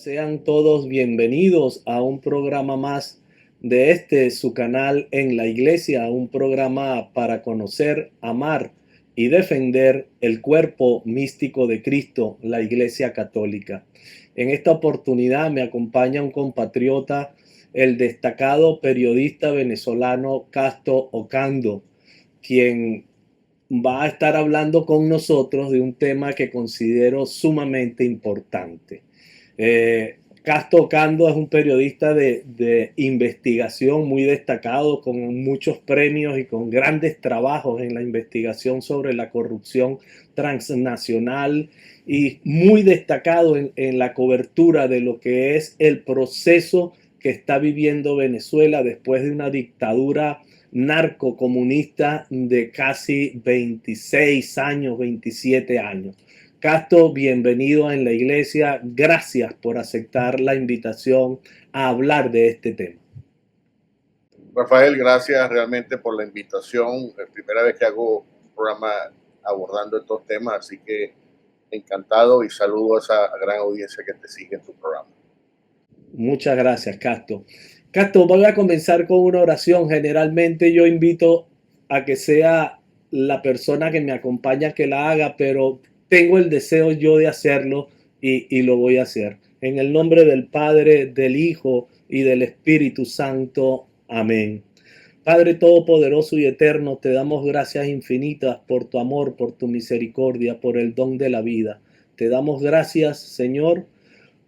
Sean todos bienvenidos a un programa más de su canal en la iglesia, un programa para conocer, amar y defender el cuerpo místico de Cristo, la Iglesia Católica. En esta oportunidad me acompaña un compatriota, el destacado periodista venezolano Casto Ocando, quien va a estar hablando con nosotros de un tema que considero sumamente importante. Casto Ocando es un periodista de investigación muy destacado, con muchos premios y con grandes trabajos en la investigación sobre la corrupción transnacional y muy destacado en la cobertura de lo que es el proceso que está viviendo Venezuela después de una dictadura narcocomunista de casi 26 años, 27 años. Casto, bienvenido en la iglesia. Gracias por aceptar la invitación a hablar de este tema. Rafael, gracias realmente por la invitación. Es la primera vez que hago un programa abordando estos temas, así que encantado y saludo a esa gran audiencia que te sigue en tu programa. Muchas gracias, Casto. Casto, voy a comenzar con una oración. Generalmente yo invito a que sea la persona que me acompaña que la haga, pero tengo el deseo yo de hacerlo y lo voy a hacer. En el nombre del Padre, del Hijo y del Espíritu Santo. Amén. Padre todopoderoso y eterno, te damos gracias infinitas por tu amor, por tu misericordia, por el don de la vida. Te damos gracias, Señor,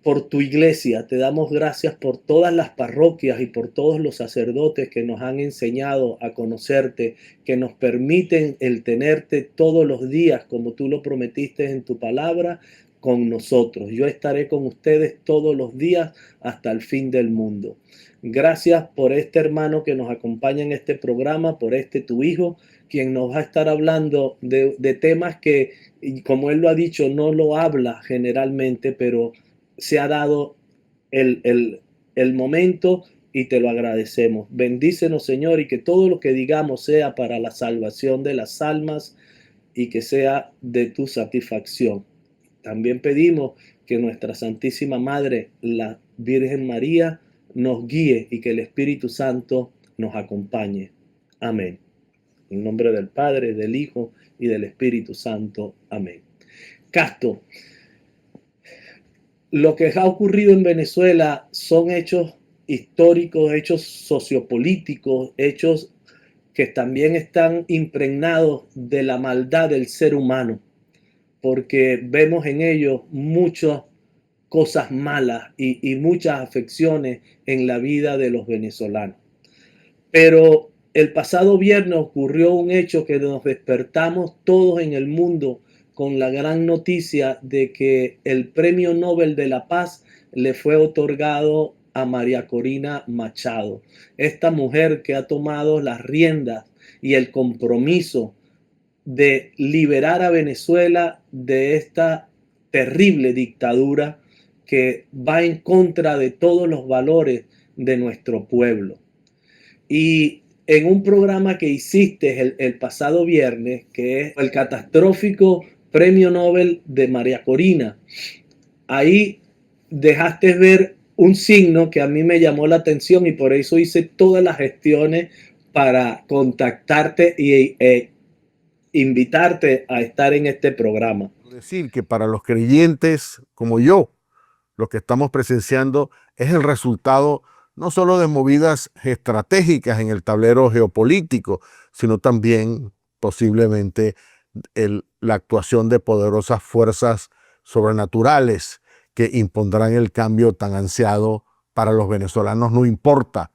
por tu iglesia. Te damos gracias por todas las parroquias y por todos los sacerdotes que nos han enseñado a conocerte, que nos permiten el tenerte todos los días, como tú lo prometiste en tu palabra, con nosotros. Yo estaré con ustedes todos los días hasta el fin del mundo. Gracias por este hermano que nos acompaña en este programa, por tu hijo, quien nos va a estar hablando de temas que, como él lo ha dicho, no lo habla generalmente, pero se ha dado el momento y te lo agradecemos. Bendícenos, Señor, y que todo lo que digamos sea para la salvación de las almas y que sea de tu satisfacción. También pedimos que nuestra Santísima Madre, la Virgen María, nos guíe y que el Espíritu Santo nos acompañe. Amén. En nombre del Padre, del Hijo y del Espíritu Santo. Amén. Casto, lo que ha ocurrido en Venezuela son hechos históricos, hechos sociopolíticos, hechos que también están impregnados de la maldad del ser humano, porque vemos en ellos muchas cosas malas y muchas afecciones en la vida de los venezolanos. Pero el pasado viernes ocurrió un hecho que nos despertamos todos en el mundo con la gran noticia de que el Premio Nobel de la Paz le fue otorgado a María Corina Machado, esta mujer que ha tomado las riendas y el compromiso de liberar a Venezuela de esta terrible dictadura que va en contra de todos los valores de nuestro pueblo. Y en un programa que hiciste el pasado viernes, que es el catastrófico Premio Nobel de María Corina, ahí dejaste ver un signo que a mí me llamó la atención y por eso hice todas las gestiones para contactarte e invitarte a estar en este programa. Decir que para los creyentes como yo, lo que estamos presenciando es el resultado no solo de movidas estratégicas en el tablero geopolítico, sino también posiblemente la actuación de poderosas fuerzas sobrenaturales que impondrán el cambio tan ansiado para los venezolanos, no importa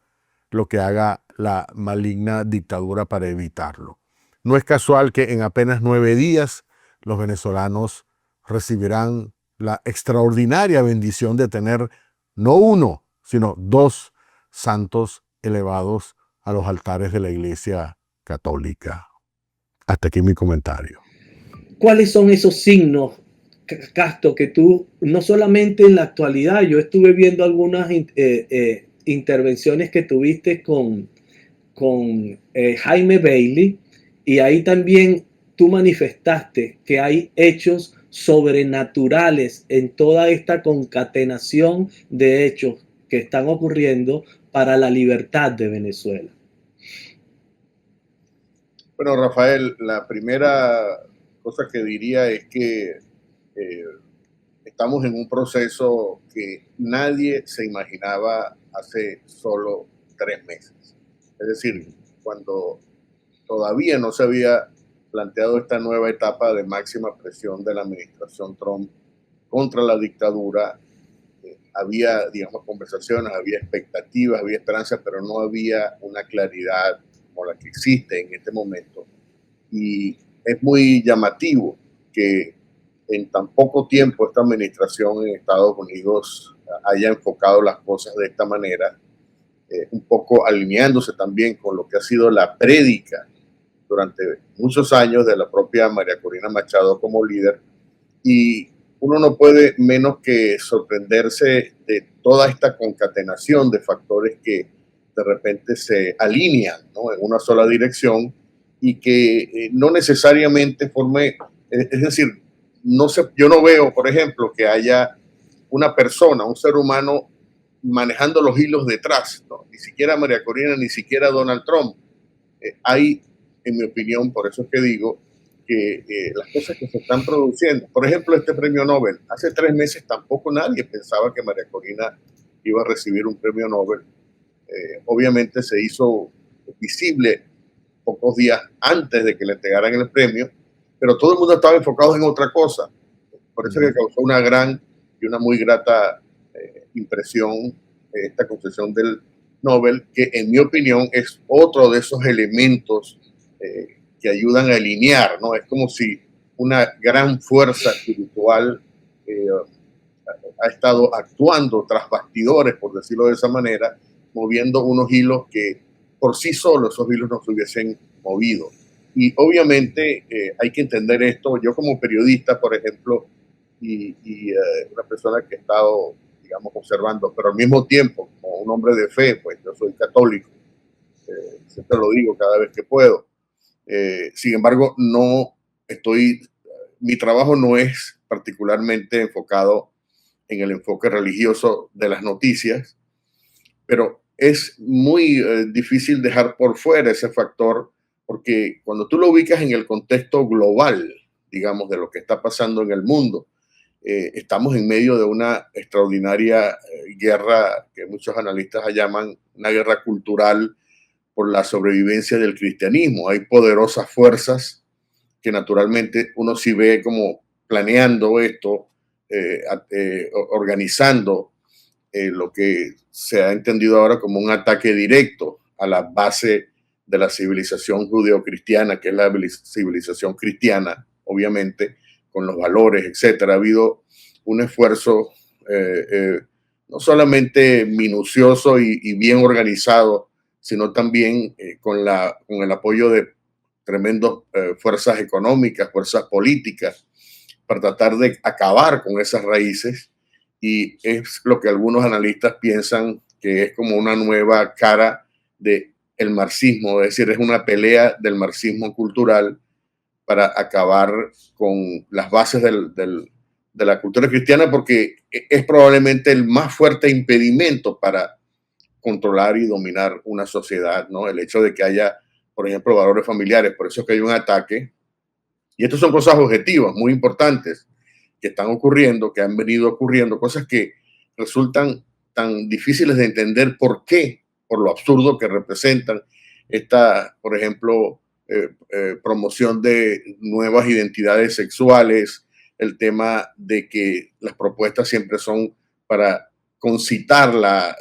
lo que haga la maligna dictadura para evitarlo. No es casual que en apenas 9 días los venezolanos recibirán la extraordinaria bendición de tener no uno, sino 2 santos elevados a los altares de la Iglesia Católica. Hasta aquí mi comentario. ¿Cuáles son esos signos, Casto, que tú, no solamente en la actualidad, yo estuve viendo algunas intervenciones que tuviste con Jaime Bailey, y ahí también tú manifestaste que hay hechos sobrenaturales en toda esta concatenación de hechos que están ocurriendo para la libertad de Venezuela? Bueno, Rafael, la primera cosa que diría es que eh, estamos en un proceso que nadie se imaginaba hace solo 3 meses. Es decir, cuando todavía no se había planteado esta nueva etapa de máxima presión de la administración Trump contra la dictadura, había, digamos, conversaciones, había expectativas, había esperanzas, pero no había una claridad como la que existe en este momento. Y es muy llamativo que en tan poco tiempo esta administración en Estados Unidos haya enfocado las cosas de esta manera, un poco alineándose también con lo que ha sido la prédica durante muchos años de la propia María Corina Machado como líder. Y uno no puede menos que sorprenderse de toda esta concatenación de factores que de repente se alinean, ¿no?, en una sola dirección y que no necesariamente forme, es decir, yo no veo, por ejemplo, que haya una persona, un ser humano manejando los hilos detrás, ¿no? Ni siquiera María Corina, ni siquiera Donald Trump. Hay, en mi opinión, por eso es que digo que las cosas que se están produciendo, por ejemplo, este premio Nobel, hace 3 meses tampoco nadie pensaba que María Corina iba a recibir un premio Nobel. Obviamente se hizo visible pocos días antes de que le entregaran el premio, pero todo el mundo estaba enfocado en otra cosa. Por eso es que causó una gran y una muy grata impresión esta concesión del Nobel, que en mi opinión es otro de esos elementos que ayudan a alinear, ¿no? Es como si una gran fuerza espiritual ha estado actuando tras bastidores, por decirlo de esa manera, moviendo unos hilos que por sí solos esos hilos no se hubiesen movido. Y obviamente hay que entender esto. Yo como periodista, por ejemplo, y una persona que he estado, digamos, observando, pero al mismo tiempo, como un hombre de fe, pues yo soy católico, siempre lo digo cada vez que puedo. Sin embargo, no estoy, mi trabajo no es particularmente enfocado en el enfoque religioso de las noticias, pero es muy difícil dejar por fuera ese factor, porque cuando tú lo ubicas en el contexto global, digamos, de lo que está pasando en el mundo, estamos en medio de una extraordinaria guerra que muchos analistas llaman una guerra cultural por la sobrevivencia del cristianismo. Hay poderosas fuerzas que naturalmente uno sí ve como planeando esto, organizando lo que se ha entendido ahora como un ataque directo a la base de la civilización judeocristiana, que es la civilización cristiana, obviamente, con los valores, etcétera. Ha habido un esfuerzo no solamente minucioso y bien organizado, sino también con el apoyo de tremendas fuerzas económicas, fuerzas políticas, para tratar de acabar con esas raíces. Y es lo que algunos analistas piensan que es como una nueva cara del marxismo, es decir, es una pelea del marxismo cultural para acabar con las bases de la cultura cristiana, porque es probablemente el más fuerte impedimento para controlar y dominar una sociedad, ¿no? El hecho de que haya, por ejemplo, valores familiares, por eso es que hay un ataque. Y estas son cosas objetivas muy importantes que están ocurriendo, que han venido ocurriendo, cosas que resultan tan difíciles de entender por qué, por lo absurdo que representan esta, por ejemplo, promoción de nuevas identidades sexuales, el tema de que las propuestas siempre son para concitar la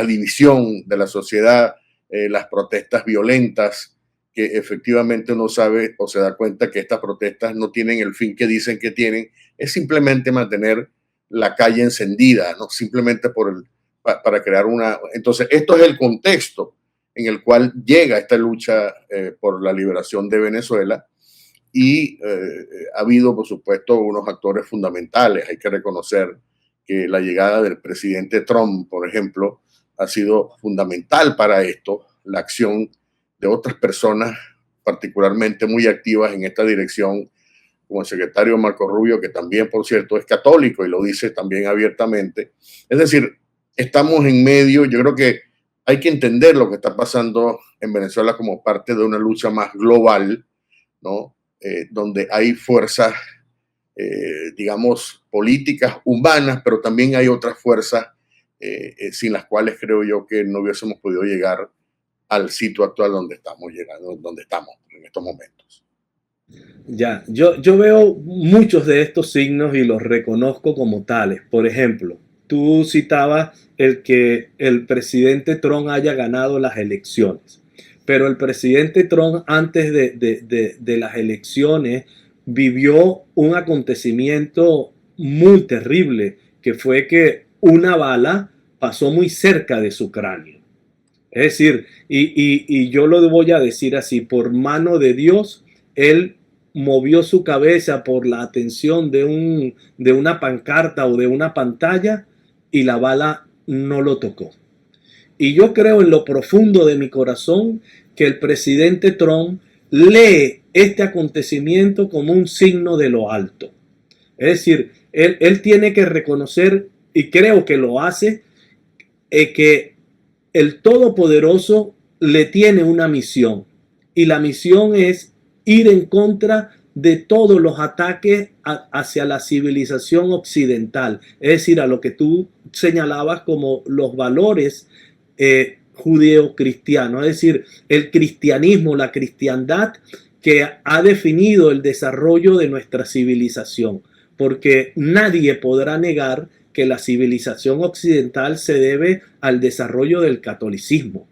división de la sociedad, las protestas violentas, que efectivamente uno sabe o se da cuenta que estas protestas no tienen el fin que dicen que tienen, es simplemente mantener la calle encendida, ¿no? Simplemente para crear una... Entonces, esto es el contexto en el cual llega esta lucha por la liberación de Venezuela y ha habido, por supuesto, unos actores fundamentales. Hay que reconocer que la llegada del presidente Trump, por ejemplo, ha sido fundamental para esto, la acción de otras personas particularmente muy activas en esta dirección, como el secretario Marco Rubio, que también, por cierto, es católico y lo dice también abiertamente. Es decir, estamos en medio, yo creo que hay que entender lo que está pasando en Venezuela como parte de una lucha más global, ¿no? Donde hay fuerzas, digamos, políticas, humanas, pero también hay otras fuerzas sin las cuales creo yo que no hubiésemos podido llegar al sitio actual donde estamos llegando, donde estamos en estos momentos. Ya, yo veo muchos de estos signos y los reconozco como tales. Por ejemplo, tú citabas el que el presidente Trump haya ganado las elecciones, pero el presidente Trump antes de las elecciones vivió un acontecimiento muy terrible, que fue que una bala pasó muy cerca de su cráneo. Es decir, y yo lo voy a decir así, por mano de Dios, él movió su cabeza por la atención de una pancarta o de una pantalla y la bala no lo tocó. Y yo creo en lo profundo de mi corazón que el presidente Trump lee este acontecimiento como un signo de lo alto. Es decir, él tiene que reconocer, y creo que lo hace, que el Todopoderoso le tiene una misión. Y la misión es ir en contra de todos los ataques hacia la civilización occidental. Es decir, a lo que tú señalabas como los valores judeo-cristianos. Es decir, el cristianismo, la cristiandad que ha definido el desarrollo de nuestra civilización. Porque nadie podrá negar que la civilización occidental se debe al desarrollo del catolicismo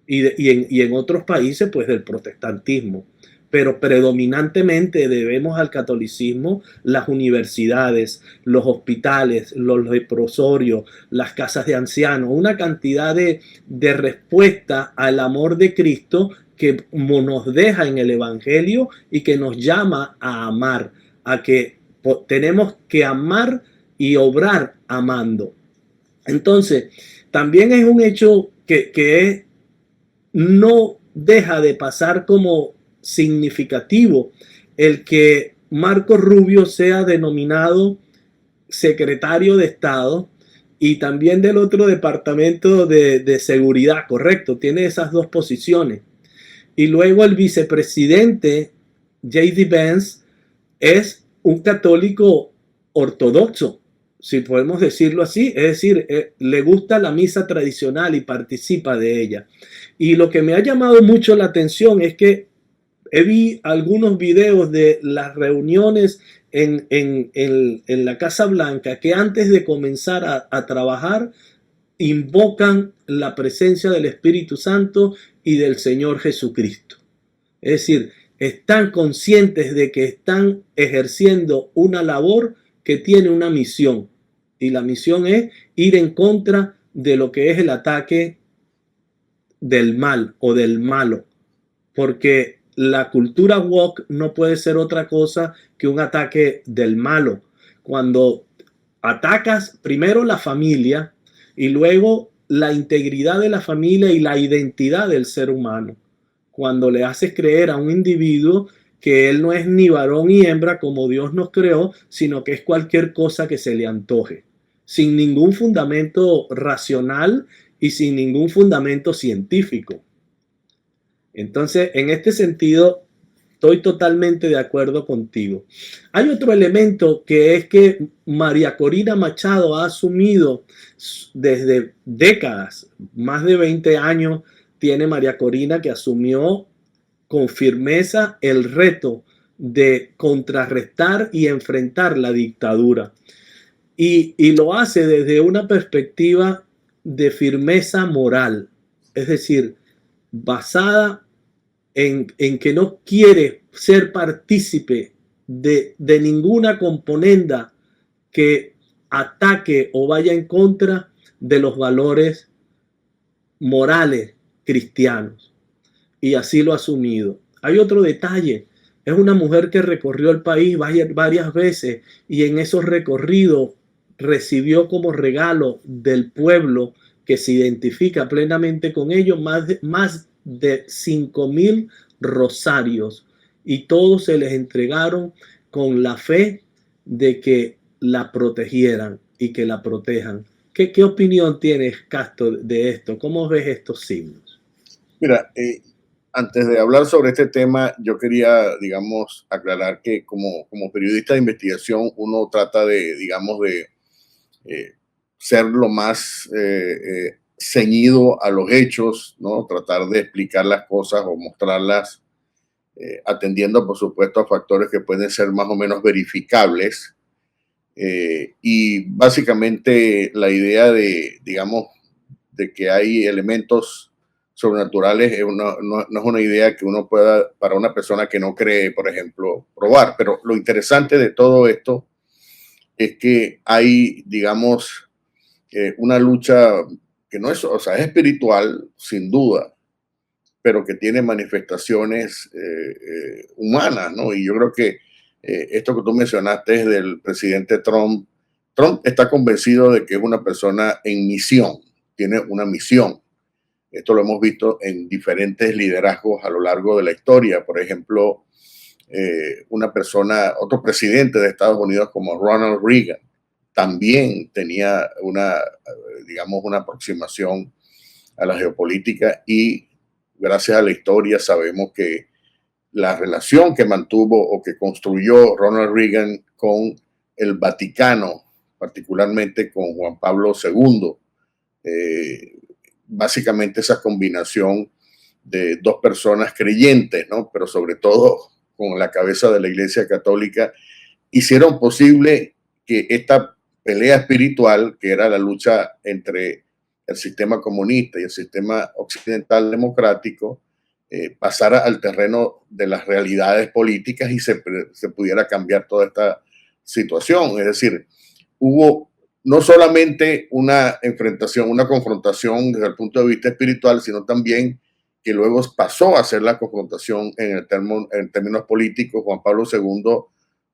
y en otros países pues del protestantismo, pero predominantemente debemos al catolicismo las universidades, los hospitales, los leprosorios, las casas de ancianos, una cantidad de respuesta al amor de Cristo que nos deja en el Evangelio y que nos llama a amar, a que tenemos que amar y obrar amando. Entonces, también es un hecho que no deja de pasar como significativo el que Marco Rubio sea denominado secretario de Estado y también del otro departamento de seguridad, correcto, tiene esas dos posiciones. Y luego el vicepresidente J.D. Vance es un católico ortodoxo, si podemos decirlo así, es decir, le gusta la misa tradicional y participa de ella. Y lo que me ha llamado mucho la atención es que vi algunos videos de las reuniones en la Casa Blanca que antes de comenzar a trabajar invocan la presencia del Espíritu Santo y del Señor Jesucristo. Es decir, están conscientes de que están ejerciendo una labor que tiene una misión. Y la misión es ir en contra de lo que es el ataque del mal o del malo. Porque la cultura woke no puede ser otra cosa que un ataque del malo. Cuando atacas primero la familia y luego la integridad de la familia y la identidad del ser humano. Cuando le haces creer a un individuo que él no es ni varón ni hembra como Dios nos creó, sino que es cualquier cosa que se le antoje, sin ningún fundamento racional y sin ningún fundamento científico. Entonces, en este sentido, estoy totalmente de acuerdo contigo. Hay otro elemento que es que María Corina Machado ha asumido desde décadas, más de 20 años, tiene María Corina que asumió con firmeza el reto de contrarrestar y enfrentar la dictadura. Y lo hace desde una perspectiva de firmeza moral, es decir, basada en que no quiere ser partícipe de ninguna componenda que ataque o vaya en contra de los valores morales cristianos. Y así lo ha asumido. Hay otro detalle. Es una mujer que recorrió el país varias veces y en esos recorridos recibió como regalo del pueblo que se identifica plenamente con ellos más de 5,000 rosarios y todos se les entregaron con la fe de que la protegieran y que la protejan. ¿Qué opinión tienes, Castro, de esto? ¿Cómo ves estos signos? Mira, antes de hablar sobre este tema, yo quería, digamos, aclarar que como periodista de investigación uno trata de, digamos, de ser lo más ceñido a los hechos, ¿no? Tratar de explicar las cosas o mostrarlas atendiendo, por supuesto, a factores que pueden ser más o menos verificables. Y básicamente la idea de, digamos, de que hay elementos sobrenaturales no es una idea que uno pueda, para una persona que no cree, por ejemplo, probar. Pero lo interesante de todo esto es que hay, digamos, una lucha que no es, o sea, es espiritual, sin duda, pero que tiene manifestaciones humanas, ¿no? Y yo creo que esto que tú mencionaste es del presidente Trump. Trump está convencido de que es una persona en misión, tiene una misión. Esto lo hemos visto en diferentes liderazgos a lo largo de la historia. Por ejemplo, otro presidente de Estados Unidos como Ronald Reagan, también tenía digamos, una aproximación a la geopolítica y gracias a la historia sabemos que la relación que mantuvo o que construyó Ronald Reagan con el Vaticano, particularmente con Juan Pablo II, básicamente esa combinación de dos personas creyentes, ¿no? Pero sobre todo con la cabeza de la Iglesia Católica, hicieron posible que esta pelea espiritual, que era la lucha entre el sistema comunista y el sistema occidental democrático, pasara al terreno de las realidades políticas y se pudiera cambiar toda esta situación. Es decir, hubo no solamente una enfrentación, una confrontación desde el punto de vista espiritual, sino también que luego pasó a ser la confrontación en términos políticos. Juan Pablo II,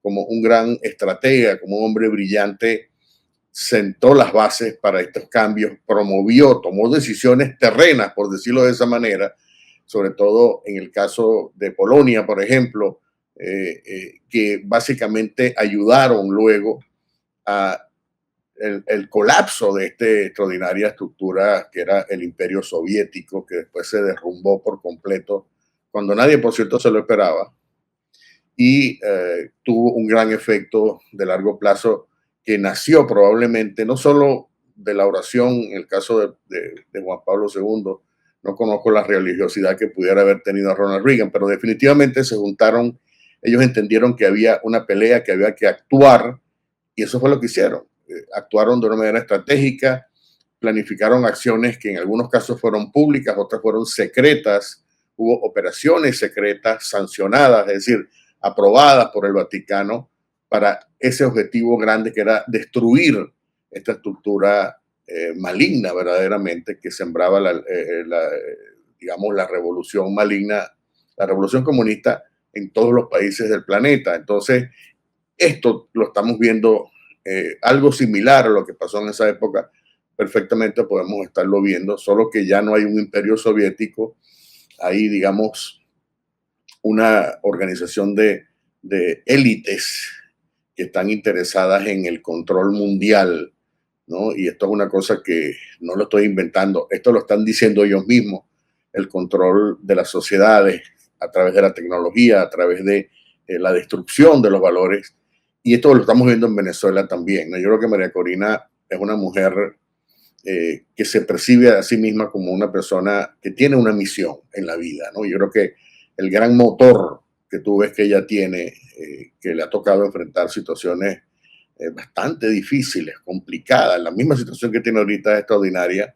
como un gran estratega, como un hombre brillante, sentó las bases para estos cambios, tomó decisiones terrenas, por decirlo de esa manera, sobre todo en el caso de Polonia, por ejemplo, que básicamente ayudaron luego a el colapso de esta extraordinaria estructura que era el Imperio Soviético, que después se derrumbó por completo, cuando nadie, por cierto, se lo esperaba, y tuvo un gran efecto de largo plazo que nació probablemente no solo de la oración, en el caso de Juan Pablo II, no conozco la religiosidad que pudiera haber tenido Ronald Reagan, pero definitivamente se juntaron, ellos entendieron que había una pelea, que había que actuar, y eso fue lo que hicieron. Actuaron de una manera estratégica, planificaron acciones que en algunos casos fueron públicas, otras fueron secretas, hubo operaciones secretas sancionadas, es decir, aprobadas por el Vaticano para ese objetivo grande que era destruir esta estructura maligna verdaderamente que sembraba digamos, la revolución maligna, la revolución comunista en todos los países del planeta. Entonces, esto lo estamos viendo, algo similar a lo que pasó en esa época, perfectamente podemos estarlo viendo, solo que ya no hay un imperio soviético, hay, digamos, una organización de élites que están interesadas en el control mundial, ¿no? Y esto es una cosa que no lo estoy inventando, esto lo están diciendo ellos mismos, el control de las sociedades a través de la tecnología, a través de la destrucción de los valores. Y esto lo estamos viendo en Venezuela también, ¿no? Yo creo que María Corina es una mujer que se percibe a sí misma como una persona que tiene una misión en la vida, ¿no? Yo creo que el gran motor que tú ves que ella tiene, que le ha tocado enfrentar situaciones bastante difíciles, complicadas, la misma situación que tiene ahorita es extraordinaria,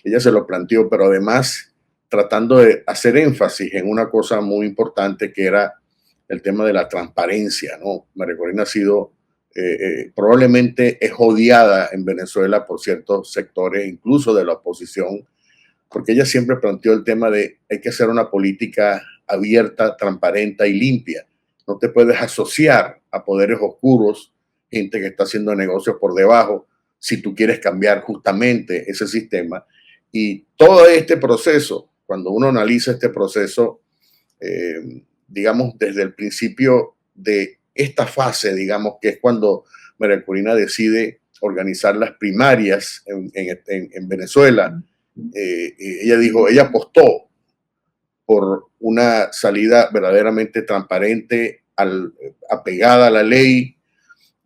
ella se lo planteó, pero además tratando de hacer énfasis en una cosa muy importante que era el tema de la transparencia, ¿no? María Corina ha sido, probablemente es odiada en Venezuela por ciertos sectores, incluso de la oposición, porque ella siempre planteó el tema de hay que hacer una política abierta, transparente y limpia. No te puedes asociar a poderes oscuros, gente que está haciendo negocios por debajo, si tú quieres cambiar justamente ese sistema. Y todo este proceso, cuando uno analiza este proceso, digamos, desde el principio de esta fase, digamos, que es cuando María Corina decide organizar las primarias en Venezuela, ella dijo, ella apostó por una salida verdaderamente transparente, apegada a la ley,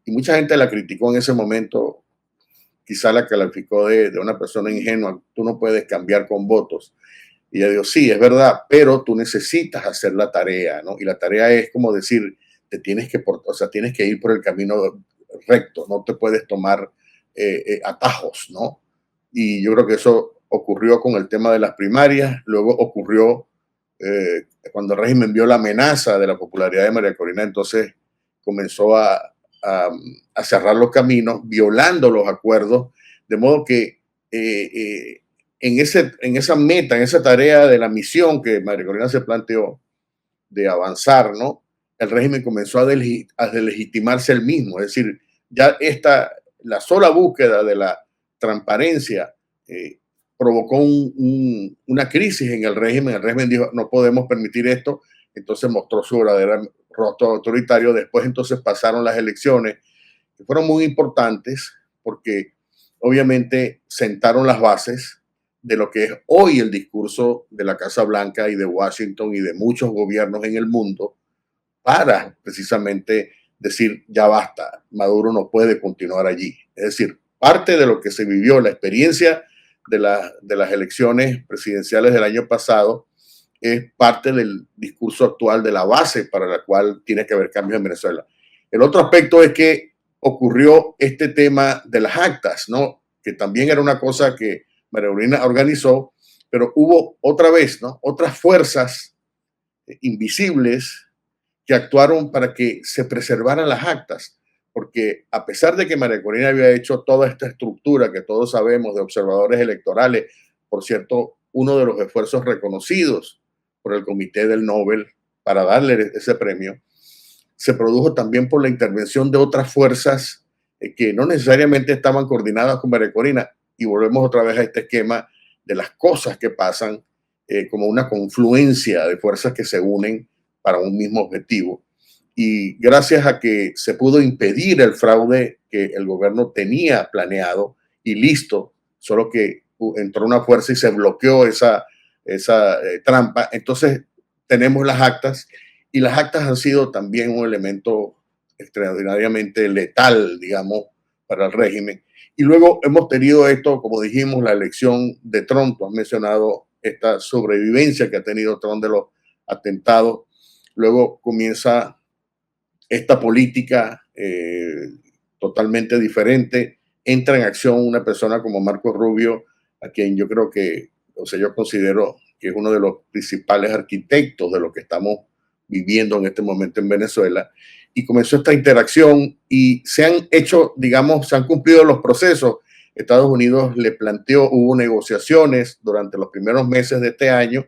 y mucha gente la criticó en ese momento, quizá la calificó de una persona ingenua, tú no puedes cambiar con votos. Y ella dijo, sí, es verdad, pero tú necesitas hacer la tarea, ¿no? Y la tarea es como decir, tienes que ir por el camino recto, no te puedes tomar atajos, ¿no? Y yo creo que eso ocurrió con el tema de las primarias, luego ocurrió cuando el régimen vio la amenaza de la popularidad de María Corina, entonces comenzó a cerrar los caminos, violando los acuerdos, de modo que en esa meta, en esa tarea de la misión que María Corina se planteó de avanzar, ¿no? El régimen comenzó a delegitimarse el mismo, es decir, ya la sola búsqueda de la transparencia provocó una crisis en el régimen dijo, no podemos permitir esto, entonces mostró su verdadero rostro autoritario, después entonces pasaron las elecciones, que fueron muy importantes, porque obviamente sentaron las bases de lo que es hoy el discurso de la Casa Blanca y de Washington y de muchos gobiernos en el mundo para precisamente decir ya basta, Maduro no puede continuar allí. Es decir, parte de lo que se vivió, la experiencia de las elecciones presidenciales del año pasado, es parte del discurso actual de la base para la cual tiene que haber cambios en Venezuela. El otro aspecto es que ocurrió este tema de las actas, ¿no? Que también era una cosa que María Corina organizó, pero hubo otra vez, ¿no? Otras fuerzas invisibles que actuaron para que se preservaran las actas, porque a pesar de que María Corina había hecho toda esta estructura que todos sabemos de observadores electorales, por cierto, uno de los esfuerzos reconocidos por el Comité del Nobel para darle ese premio, se produjo también por la intervención de otras fuerzas que no necesariamente estaban coordinadas con María Corina, y volvemos otra vez a este esquema de las cosas que pasan como una confluencia de fuerzas que se unen para un mismo objetivo. Y gracias a que se pudo impedir el fraude que el gobierno tenía planeado y listo, solo que entró una fuerza y se bloqueó esa trampa, entonces tenemos las actas, y las actas han sido también un elemento extraordinariamente letal, digamos, para el régimen. Y luego hemos tenido esto, como dijimos, la elección de Trump. Tú has mencionado esta sobrevivencia que ha tenido Trump de los atentados. Luego comienza esta política totalmente diferente. Entra en acción una persona como Marco Rubio, a quien yo creo que, o sea, yo considero que es uno de los principales arquitectos de lo que estamos viviendo en este momento en Venezuela. Y comenzó esta interacción y se han hecho, digamos, se han cumplido los procesos. Estados Unidos le planteó, hubo negociaciones durante los primeros meses de este año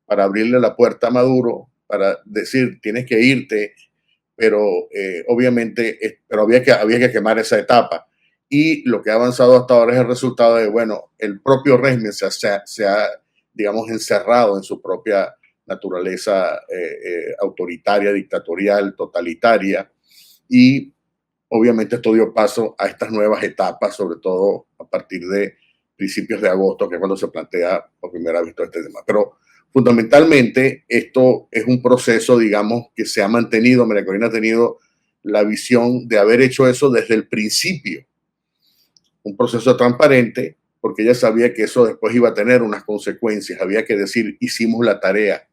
para abrirle la puerta a Maduro, para decir, tienes que irte, pero obviamente pero había que quemar esa etapa. Y lo que ha avanzado hasta ahora es el resultado de, bueno, el propio régimen se ha digamos, encerrado en su propia naturaleza autoritaria, dictatorial, totalitaria, y obviamente esto dio paso a estas nuevas etapas, sobre todo a partir de principios de agosto, que es cuando se plantea por primera vez todo este tema. Pero fundamentalmente esto es un proceso, digamos, que se ha mantenido. María Corina ha tenido la visión de haber hecho eso desde el principio, un proceso transparente, porque ella sabía que eso después iba a tener unas consecuencias. Había que decir, hicimos la tarea,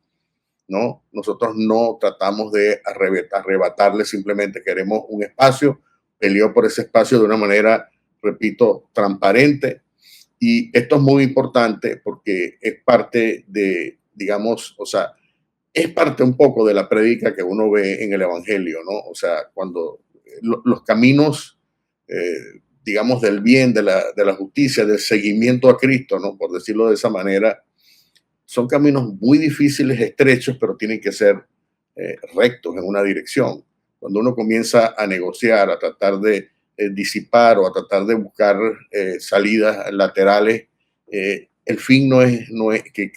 ¿no? Nosotros no tratamos de arrebatarle, simplemente queremos un espacio, peleó por ese espacio de una manera, repito, transparente. Y esto es muy importante porque es parte de, digamos, o sea, es parte un poco de la prédica que uno ve en el Evangelio, ¿no? O sea, cuando los caminos, digamos, del bien, de la justicia, del seguimiento a Cristo, ¿no? Por decirlo de esa manera, son caminos muy difíciles, estrechos, pero tienen que ser rectos en una dirección. Cuando uno comienza a negociar, a tratar de disipar o a tratar de buscar salidas laterales, el fin no es que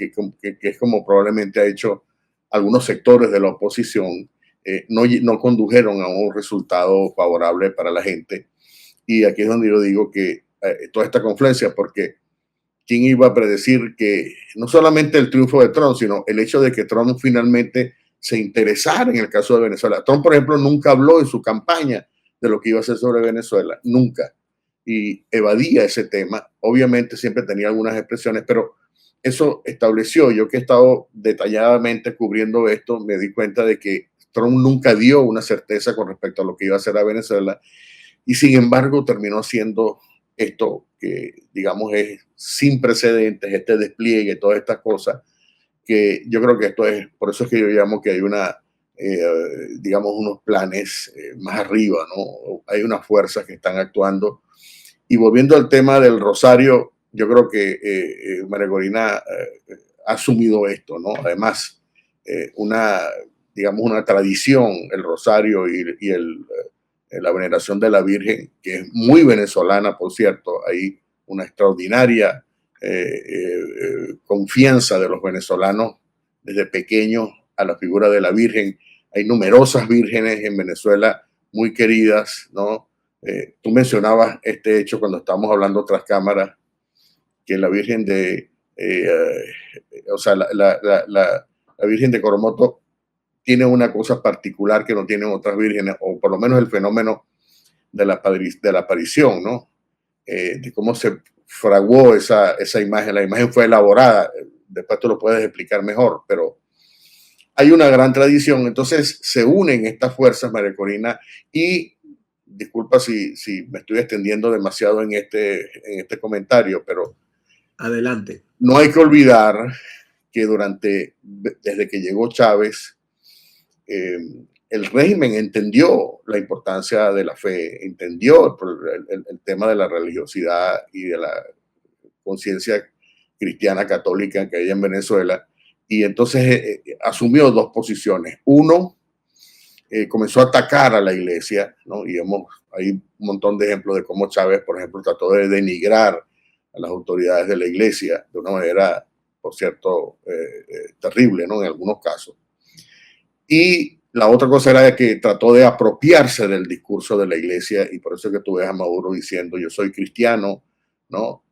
es como probablemente ha hecho algunos sectores de la oposición, no condujeron a un resultado favorable para la gente. Y aquí es donde yo digo que toda esta confluencia, porque ¿quién iba a predecir que no solamente el triunfo de Trump, sino el hecho de que Trump finalmente se interesara en el caso de Venezuela? Trump, por ejemplo, nunca habló en su campaña de lo que iba a hacer sobre Venezuela, nunca. Y evadía ese tema. Obviamente siempre tenía algunas expresiones, pero eso estableció, yo que he estado detalladamente cubriendo esto, me di cuenta de que Trump nunca dio una certeza con respecto a lo que iba a hacer a Venezuela, y sin embargo terminó haciendo esto que, digamos, es sin precedentes, este despliegue, todas estas cosas, que yo creo que esto es, por eso es que yo llamo que hay una, digamos, unos planes más arriba, ¿no? Hay unas fuerzas que están actuando. Y volviendo al tema del Rosario, yo creo que María Corina ha asumido esto, ¿no? Además, digamos, una tradición, el Rosario y la veneración de la Virgen, que es muy venezolana, por cierto. Hay una extraordinaria confianza de los venezolanos desde pequeños a la figura de la Virgen. Hay numerosas vírgenes en Venezuela muy queridas, ¿no? Tú mencionabas este hecho cuando estábamos hablando tras cámaras, que la Virgen de, o sea, la Virgen de Coromoto tiene una cosa particular que no tienen otras vírgenes, o por lo menos el fenómeno de la aparición, ¿no? De cómo se fraguó esa imagen. La imagen fue elaborada, después tú lo puedes explicar mejor, pero hay una gran tradición. Entonces se unen estas fuerzas, María Corina, y disculpa si me estoy extendiendo demasiado en este comentario, pero adelante. No hay que olvidar que desde que llegó Chávez, el régimen entendió la importancia de la fe, entendió el tema de la religiosidad y de la conciencia cristiana católica que hay en Venezuela, y entonces asumió dos posiciones. Uno, comenzó a atacar a la iglesia, ¿no? Y hay un montón de ejemplos de cómo Chávez, por ejemplo, trató de denigrar a las autoridades de la iglesia de una manera, por cierto, terrible, ¿no? En algunos casos. Y la otra cosa era que trató de apropiarse del discurso de la iglesia, y por eso es que tú ves a Maduro diciendo yo soy cristiano, ¿no?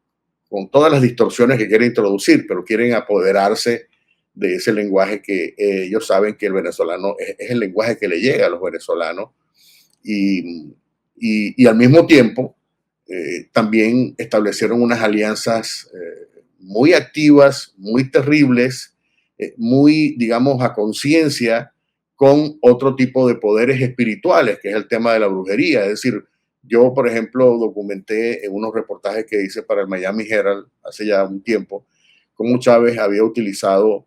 Con todas las distorsiones que quiere introducir, pero quieren apoderarse de ese lenguaje que ellos saben que el venezolano es el lenguaje que le llega a los venezolanos, y al mismo tiempo también establecieron unas alianzas muy activas, muy terribles, muy, digamos, a conciencia con otro tipo de poderes espirituales, que es el tema de la brujería. Es decir, yo, por ejemplo, documenté en unos reportajes que hice para el Miami Herald hace ya un tiempo, cómo Chávez había utilizado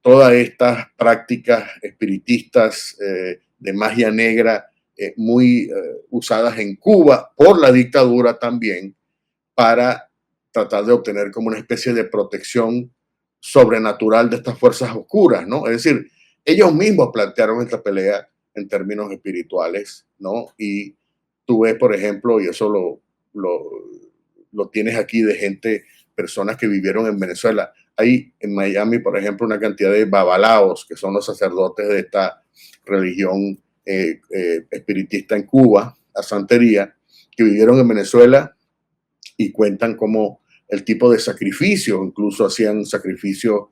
todas estas prácticas espiritistas de magia negra muy usadas en Cuba por la dictadura también, para tratar de obtener como una especie de protección sobrenatural de estas fuerzas oscuras, ¿no? Es decir, ellos mismos plantearon esta pelea en términos espirituales, ¿no? Y tú ves, por ejemplo, y eso lo tienes aquí de gente, personas que vivieron en Venezuela. Hay en Miami, por ejemplo, una cantidad de babalaos, que son los sacerdotes de esta religión espiritista en Cuba, la santería, que vivieron en Venezuela y cuentan como el tipo de sacrificios, incluso hacían sacrificios,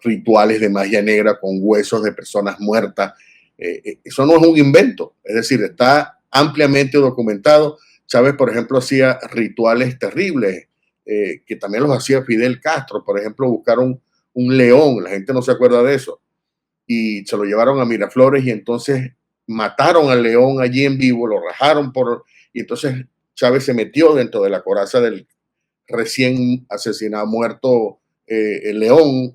rituales de magia negra con huesos de personas muertas. Eso no es un invento, es decir, está ampliamente documentado. Chávez, por ejemplo, hacía rituales terribles, que también los hacía Fidel Castro. Por ejemplo, buscaron un león, la gente no se acuerda de eso, y se lo llevaron a Miraflores, y entonces mataron al león allí en vivo, lo rajaron y entonces Chávez se metió dentro de la coraza del recién asesinado, muerto el león,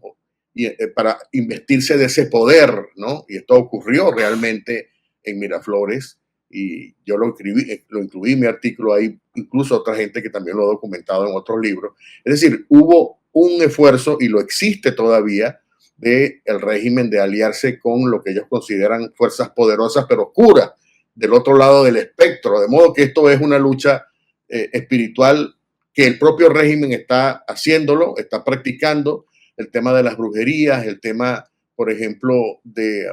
para investirse de ese poder, ¿no? Y esto ocurrió realmente en Miraflores, y yo lo incluí en mi artículo. Hay incluso otra gente que también lo ha documentado en otros libros. Es decir, hubo un esfuerzo, y lo existe todavía, del régimen de aliarse con lo que ellos consideran fuerzas poderosas pero oscuras del otro lado del espectro, de modo que esto es una lucha espiritual que el propio régimen está haciéndolo, está practicando. El tema de las brujerías, el tema, por ejemplo, de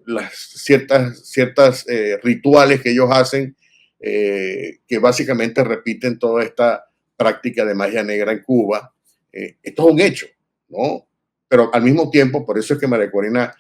las ciertas rituales que ellos hacen, que básicamente repiten toda esta práctica de magia negra en Cuba. Esto es un hecho, ¿no? Pero al mismo tiempo, por eso es que María Corina,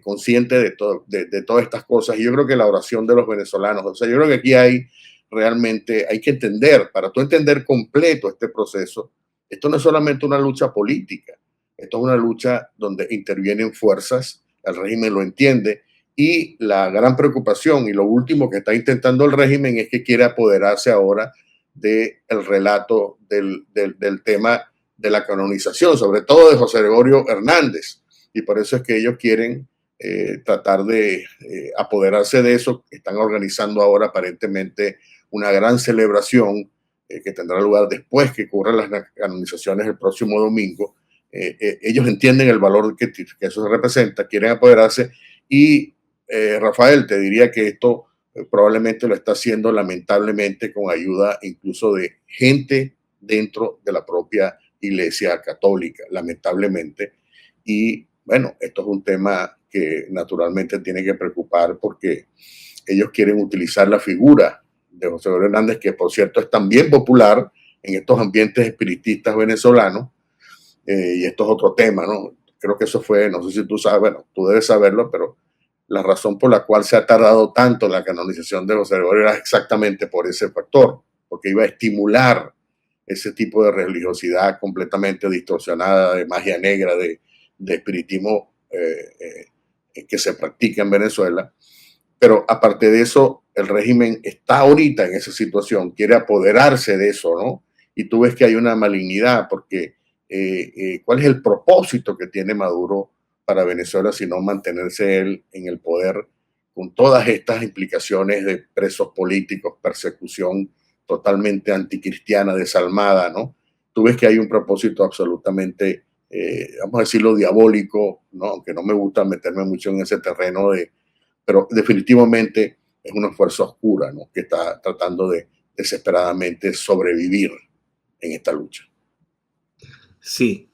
consciente de todas estas cosas, y yo creo que la oración de los venezolanos, o sea, yo creo que aquí realmente hay que entender, para tú entender completo este proceso, esto no es solamente una lucha política, esto es una lucha donde intervienen fuerzas, el régimen lo entiende, y la gran preocupación y lo último que está intentando el régimen es que quiere apoderarse ahora del relato del tema de la canonización, sobre todo de José Gregorio Hernández, y por eso es que ellos quieren tratar de apoderarse de eso. Están organizando ahora aparentemente una gran celebración que tendrá lugar después que ocurran las canonizaciones el próximo domingo. Ellos entienden el valor que eso representa, quieren apoderarse y Rafael, te diría que esto probablemente lo está haciendo lamentablemente con ayuda incluso de gente dentro de la propia Iglesia Católica, lamentablemente. Y bueno, esto es un tema que naturalmente tiene que preocupar porque ellos quieren utilizar la figura de José Gregorio Hernández, que por cierto es también popular en estos ambientes espiritistas venezolanos, y esto es otro tema, ¿no? Creo que eso fue, no sé si tú sabes, bueno, tú debes saberlo, pero la razón por la cual se ha tardado tanto la canonización de José Gregorio era exactamente por ese factor, porque iba a estimular ese tipo de religiosidad completamente distorsionada, de magia negra, de espiritismo que se practica en Venezuela. Pero aparte de eso, el régimen está ahorita en esa situación, quiere apoderarse de eso, ¿no? Y tú ves que hay una malignidad, porque ¿cuál es el propósito que tiene Maduro para Venezuela sino mantenerse él en el poder con todas estas implicaciones de presos políticos, persecución totalmente anticristiana, desalmada, ¿no? Tú ves que hay un propósito absolutamente, vamos a decirlo, diabólico, ¿no? Aunque no me gusta meterme mucho en ese terreno, pero definitivamente es una fuerza oscura, ¿no? Que está tratando de desesperadamente sobrevivir en esta lucha. Sí.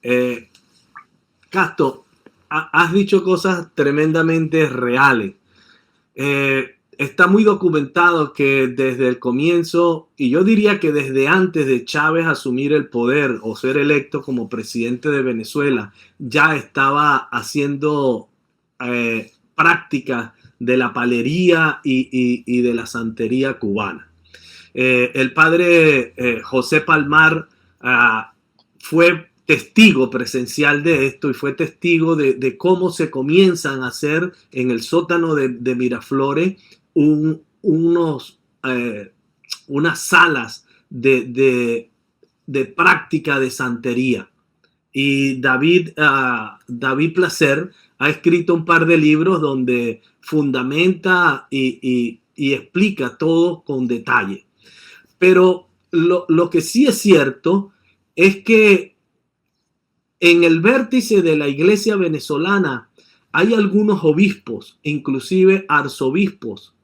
Castro, has dicho cosas tremendamente reales. Está muy documentado que desde el comienzo, y yo diría que desde antes de Chávez asumir el poder o ser electo como presidente de Venezuela, ya estaba haciendo práctica de la palería y de la santería cubana. El padre José Palmar fue testigo presencial de esto y fue testigo de cómo se comienzan a hacer en el sótano de Miraflores unas salas de práctica de santería. Y David Placer ha escrito un par de libros donde fundamenta y explica todo con detalle. Pero lo que sí es cierto es que en el vértice de la iglesia venezolana hay algunos obispos, inclusive arzobispos,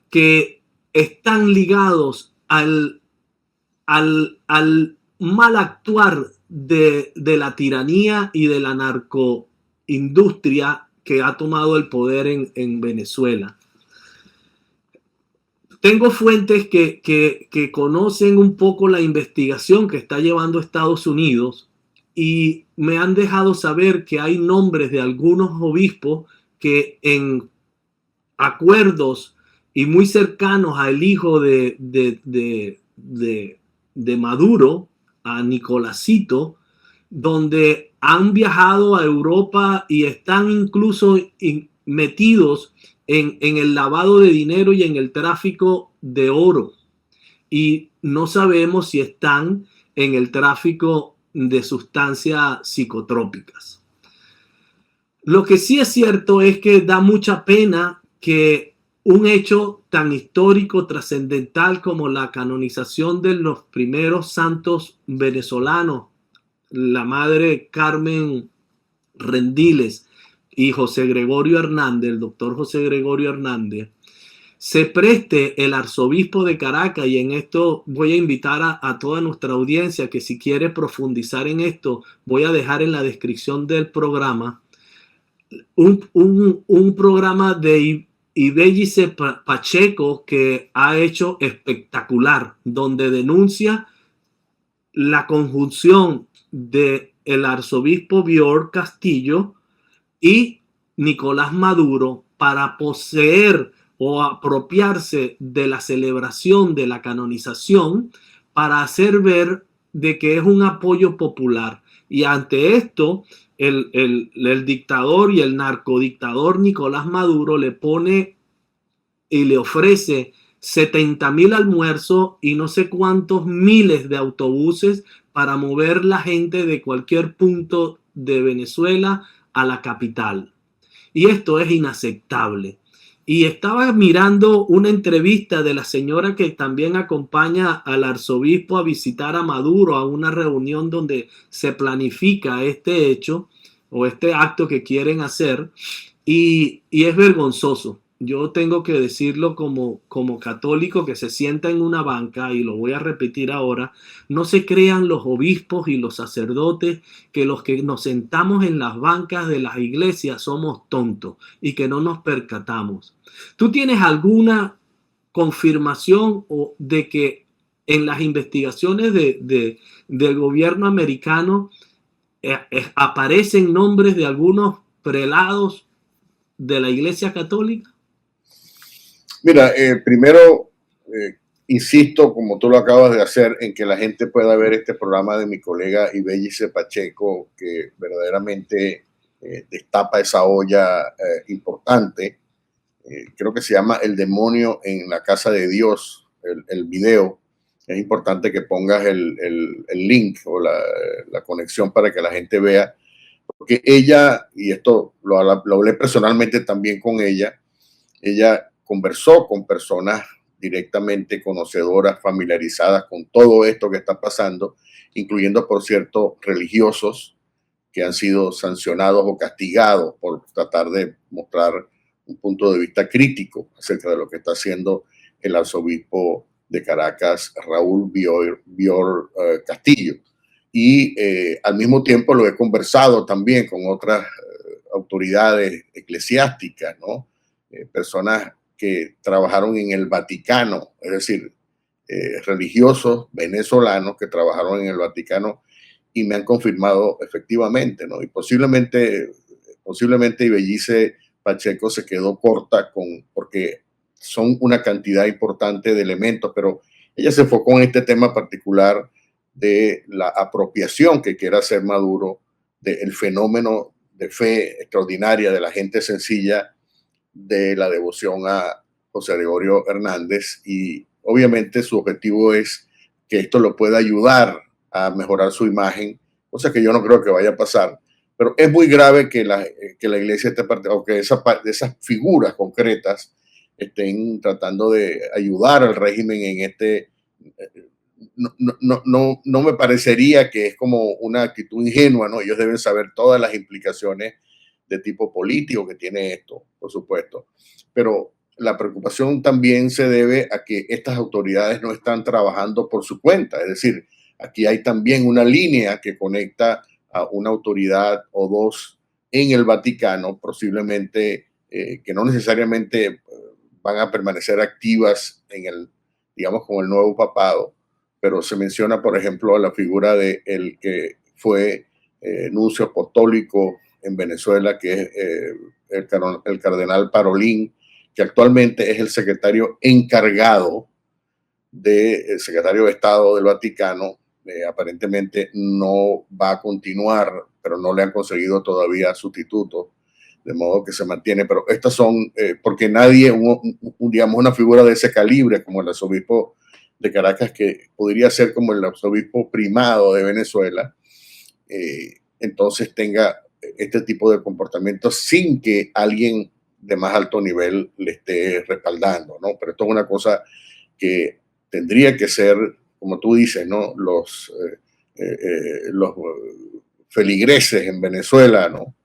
que están ligados al mal actuar de la tiranía y de la narcoindustria que ha tomado el poder en Venezuela. Tengo fuentes que conocen un poco la investigación que está llevando Estados Unidos y me han dejado saber que hay nombres de algunos obispos que en acuerdos y muy cercanos al hijo de Maduro, a Nicolásito, donde han viajado a Europa y están incluso metidos en el lavado de dinero y en el tráfico de oro. Y no sabemos si están en el tráfico de sustancias psicotrópicas. Lo que sí es cierto es que da mucha pena que un hecho tan histórico, trascendental como la canonización de los primeros santos venezolanos, la madre Carmen Rendiles y José Gregorio Hernández, el doctor José Gregorio Hernández, se preste el arzobispo de Caracas, y en esto voy a invitar a toda nuestra audiencia que si quiere profundizar en esto, voy a dejar en la descripción del programa un programa de Ibellice Pacheco que ha hecho espectacular, donde denuncia la conjunción de el arzobispo Bior Castillo y Nicolás Maduro para poseer o apropiarse de la celebración de la canonización para hacer ver de que es un apoyo popular. Y ante esto, el dictador y el narcodictador Nicolás Maduro le pone y le ofrece 70,000 almuerzos y no sé cuántos miles de autobuses para mover la gente de cualquier punto de Venezuela a la capital. Y esto es inaceptable. Y estaba mirando una entrevista de la señora que también acompaña al arzobispo a visitar a Maduro a una reunión donde se planifica este hecho o este acto que quieren hacer. Y es vergonzoso. Yo tengo que decirlo como católico que se sienta en una banca, y lo voy a repetir ahora, no se crean los obispos y los sacerdotes que los que nos sentamos en las bancas de las iglesias somos tontos y que no nos percatamos. ¿Tú tienes alguna confirmación de que en las investigaciones del gobierno americano aparecen nombres de algunos prelados de la Iglesia Católica? Mira, primero, insisto, como tú lo acabas de hacer, en que la gente pueda ver este programa de mi colega Ibellice Pacheco, que verdaderamente destapa esa olla importante. Creo que se llama El demonio en la casa de Dios, el video. Es importante que pongas el link o la conexión para que la gente vea, porque ella, y esto lo hablé personalmente también con ella conversó con personas directamente conocedoras, familiarizadas con todo esto que está pasando, incluyendo, por cierto, religiosos que han sido sancionados o castigados por tratar de mostrar un punto de vista crítico acerca de lo que está haciendo el arzobispo de Caracas, Raúl Bior Castillo. Y al mismo tiempo lo he conversado también con otras autoridades eclesiásticas, ¿no? Personas que trabajaron en el Vaticano, es decir, religiosos venezolanos que trabajaron en el Vaticano y me han confirmado efectivamente, ¿no? Y posiblemente Ibellice Pacheco se quedó corta porque son una cantidad importante de elementos, pero ella se enfocó en este tema particular de la apropiación que quiere hacer Maduro del fenómeno de fe extraordinaria de la gente sencilla, de la devoción a José Gregorio Hernández, y obviamente su objetivo es que esto lo pueda ayudar a mejorar su imagen, cosa que yo no creo que vaya a pasar, pero es muy grave que la iglesia esté o que esas figuras concretas estén tratando de ayudar al régimen en este. No me parecería que es como una actitud ingenua, ¿no? Ellos deben saber todas las implicaciones de tipo político que tiene esto, por supuesto. Pero la preocupación también se debe a que estas autoridades no están trabajando por su cuenta. Es decir, aquí hay también una línea que conecta a una autoridad o dos en el Vaticano, posiblemente que no necesariamente van a permanecer activas en el, digamos, con el nuevo papado, pero se menciona, por ejemplo, la figura de el que fue nuncio apostólico en Venezuela, que es el cardenal Parolín, que actualmente es el secretario encargado del secretario de Estado del Vaticano. Aparentemente no va a continuar, pero no le han conseguido todavía sustituto, de modo que se mantiene. Pero estas son, porque nadie, digamos, una figura de ese calibre como el arzobispo de Caracas, que podría ser como el arzobispo primado de Venezuela, entonces tenga este tipo de comportamientos sin que alguien de más alto nivel le esté respaldando, ¿no? Pero esto es una cosa que tendría que ser, como tú dices, ¿no? Los feligreses en Venezuela, ¿no?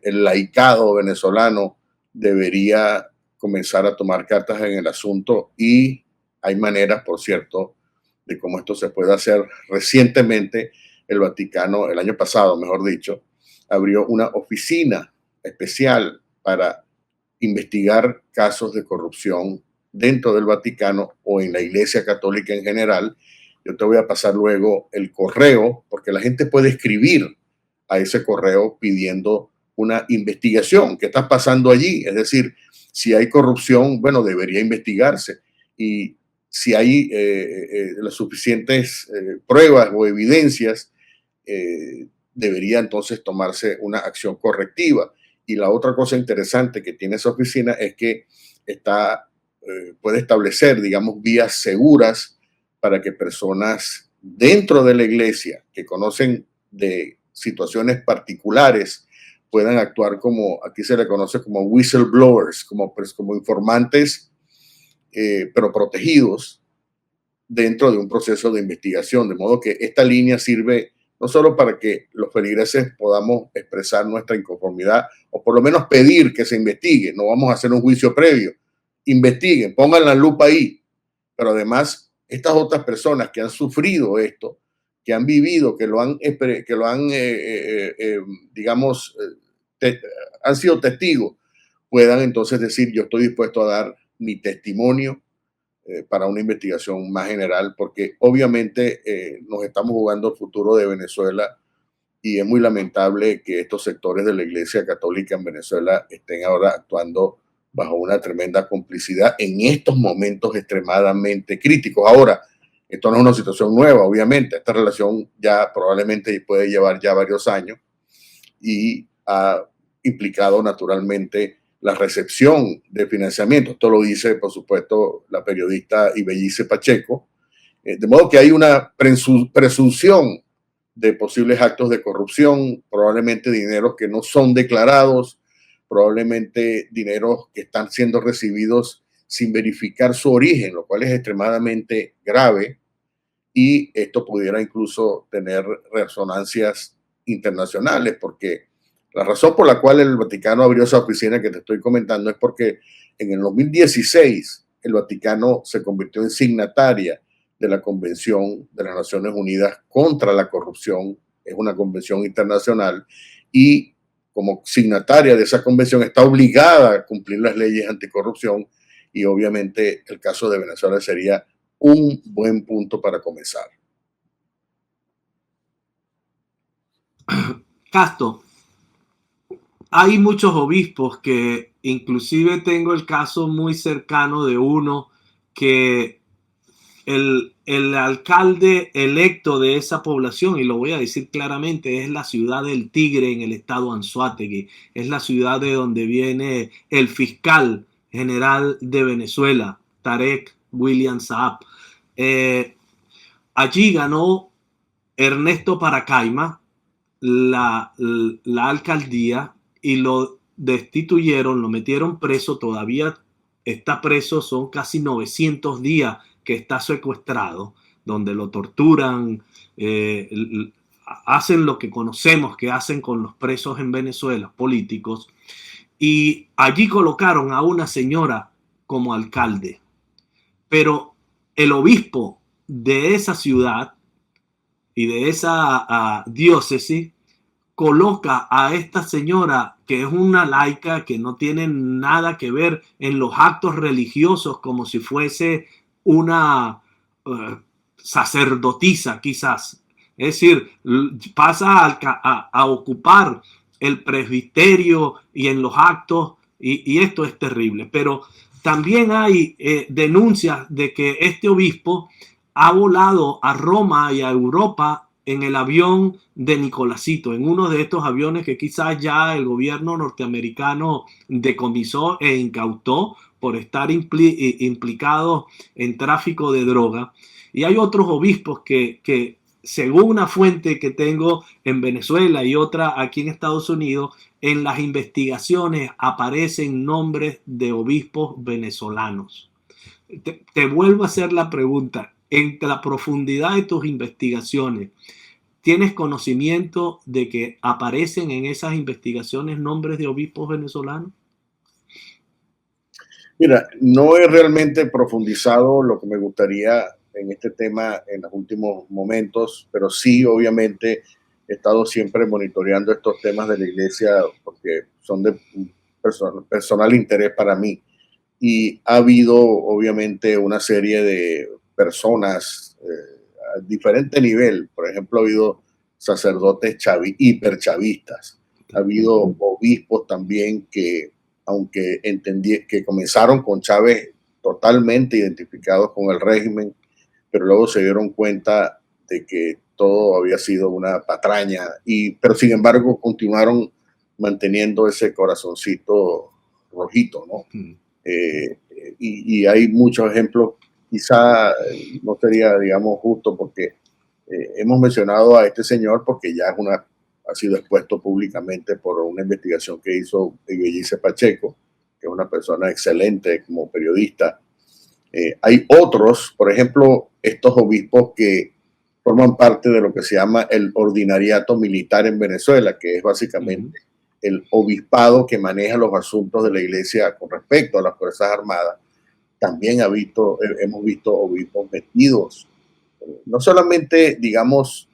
El laicado venezolano debería comenzar a tomar cartas en el asunto, y hay maneras, por cierto, de cómo esto se puede hacer. Recientemente el Vaticano, el año pasado, mejor dicho, abrió una oficina especial para investigar casos de corrupción dentro del Vaticano o en la Iglesia Católica en general. Yo te voy a pasar luego el correo, porque la gente puede escribir a ese correo pidiendo una investigación. ¿Qué está pasando allí? Es decir, si hay corrupción, bueno, debería investigarse. Y si hay las suficientes pruebas o evidencias, debería entonces tomarse una acción correctiva. Y la otra cosa interesante que tiene esa oficina es que puede establecer, digamos, vías seguras para que personas dentro de la iglesia que conocen de situaciones particulares puedan actuar como, aquí se le conoce como whistleblowers, como informantes, pero protegidos dentro de un proceso de investigación. De modo que esta línea sirve no solo para que los feligreses podamos expresar nuestra inconformidad o por lo menos pedir que se investigue. No vamos a hacer un juicio previo. Investiguen, pongan la lupa ahí. Pero además, estas otras personas que han sufrido esto, que han vivido, que lo han digamos, han sido testigos, puedan entonces decir, yo estoy dispuesto a dar mi testimonio para una investigación más general, porque obviamente nos estamos jugando el futuro de Venezuela y es muy lamentable que estos sectores de la Iglesia Católica en Venezuela estén ahora actuando bajo una tremenda complicidad en estos momentos extremadamente críticos. Ahora, esto no es una situación nueva, obviamente. Esta relación ya probablemente puede llevar ya varios años y ha implicado naturalmente la recepción de financiamiento. Esto lo dice, por supuesto, la periodista Ibellice Pacheco. De modo que hay una presunción de posibles actos de corrupción, probablemente dineros que no son declarados, probablemente dineros que están siendo recibidos sin verificar su origen, lo cual es extremadamente grave, y esto pudiera incluso tener resonancias internacionales, porque la razón por la cual el Vaticano abrió esa oficina que te estoy comentando es porque en el 2016 el Vaticano se convirtió en signataria de la Convención de las Naciones Unidas contra la Corrupción. Es una convención internacional y como signataria de esa convención está obligada a cumplir las leyes anticorrupción, y obviamente el caso de Venezuela sería un buen punto para comenzar. Casto, hay muchos obispos que inclusive tengo el caso muy cercano de uno que el alcalde electo de esa población, y lo voy a decir claramente, es la ciudad del Tigre en el estado Anzoátegui, es la ciudad de donde viene el fiscal general de Venezuela, Tarek William Saab. Allí ganó Ernesto Paracaima la alcaldía y lo destituyeron, lo metieron preso, todavía está preso, son casi 900 días que está secuestrado, donde lo torturan, hacen lo que conocemos que hacen con los presos en Venezuela, políticos, y allí colocaron a una señora como alcalde. Pero el obispo de esa ciudad y de esa diócesis coloca a esta señora, que es una laica, que no tiene nada que ver en los actos religiosos, como si fuese una sacerdotisa quizás. Es decir, pasa a ocupar el presbiterio y en los actos, y esto es terrible. Pero también hay denuncias de que este obispo ha volado a Roma y a Europa en el avión de Nicolásito, en uno de estos aviones que quizás ya el gobierno norteamericano decomisó e incautó por estar implicados en tráfico de droga. Y hay otros obispos que según una fuente que tengo en Venezuela y otra aquí en Estados Unidos, en las investigaciones aparecen nombres de obispos venezolanos. Te vuelvo a hacer la pregunta. Entre la profundidad de tus investigaciones, ¿tienes conocimiento de que aparecen en esas investigaciones nombres de obispos venezolanos? Mira, no he realmente profundizado lo que me gustaría en este tema en los últimos momentos, pero sí, obviamente, he estado siempre monitoreando estos temas de la iglesia porque son de personal interés para mí. Y ha habido obviamente una serie de personas a diferente nivel. Por ejemplo, ha habido sacerdotes hiperchavistas. Ha habido obispos también que, aunque entendí que comenzaron con Chávez totalmente identificados con el régimen, pero luego se dieron cuenta de que todo había sido una patraña, pero sin embargo continuaron manteniendo ese corazoncito rojito, ¿no? Y hay muchos ejemplos. Quizá no sería, digamos, justo porque hemos mencionado a este señor porque ya ha sido expuesto públicamente por una investigación que hizo Ibellice Pacheco, que es una persona excelente como periodista. Hay otros, por ejemplo, estos obispos que forman parte de lo que se llama el ordinariato militar en Venezuela, que es básicamente el obispado que maneja los asuntos de la iglesia con respecto a las Fuerzas Armadas. También hemos visto obispos metidos, no solamente, digamos,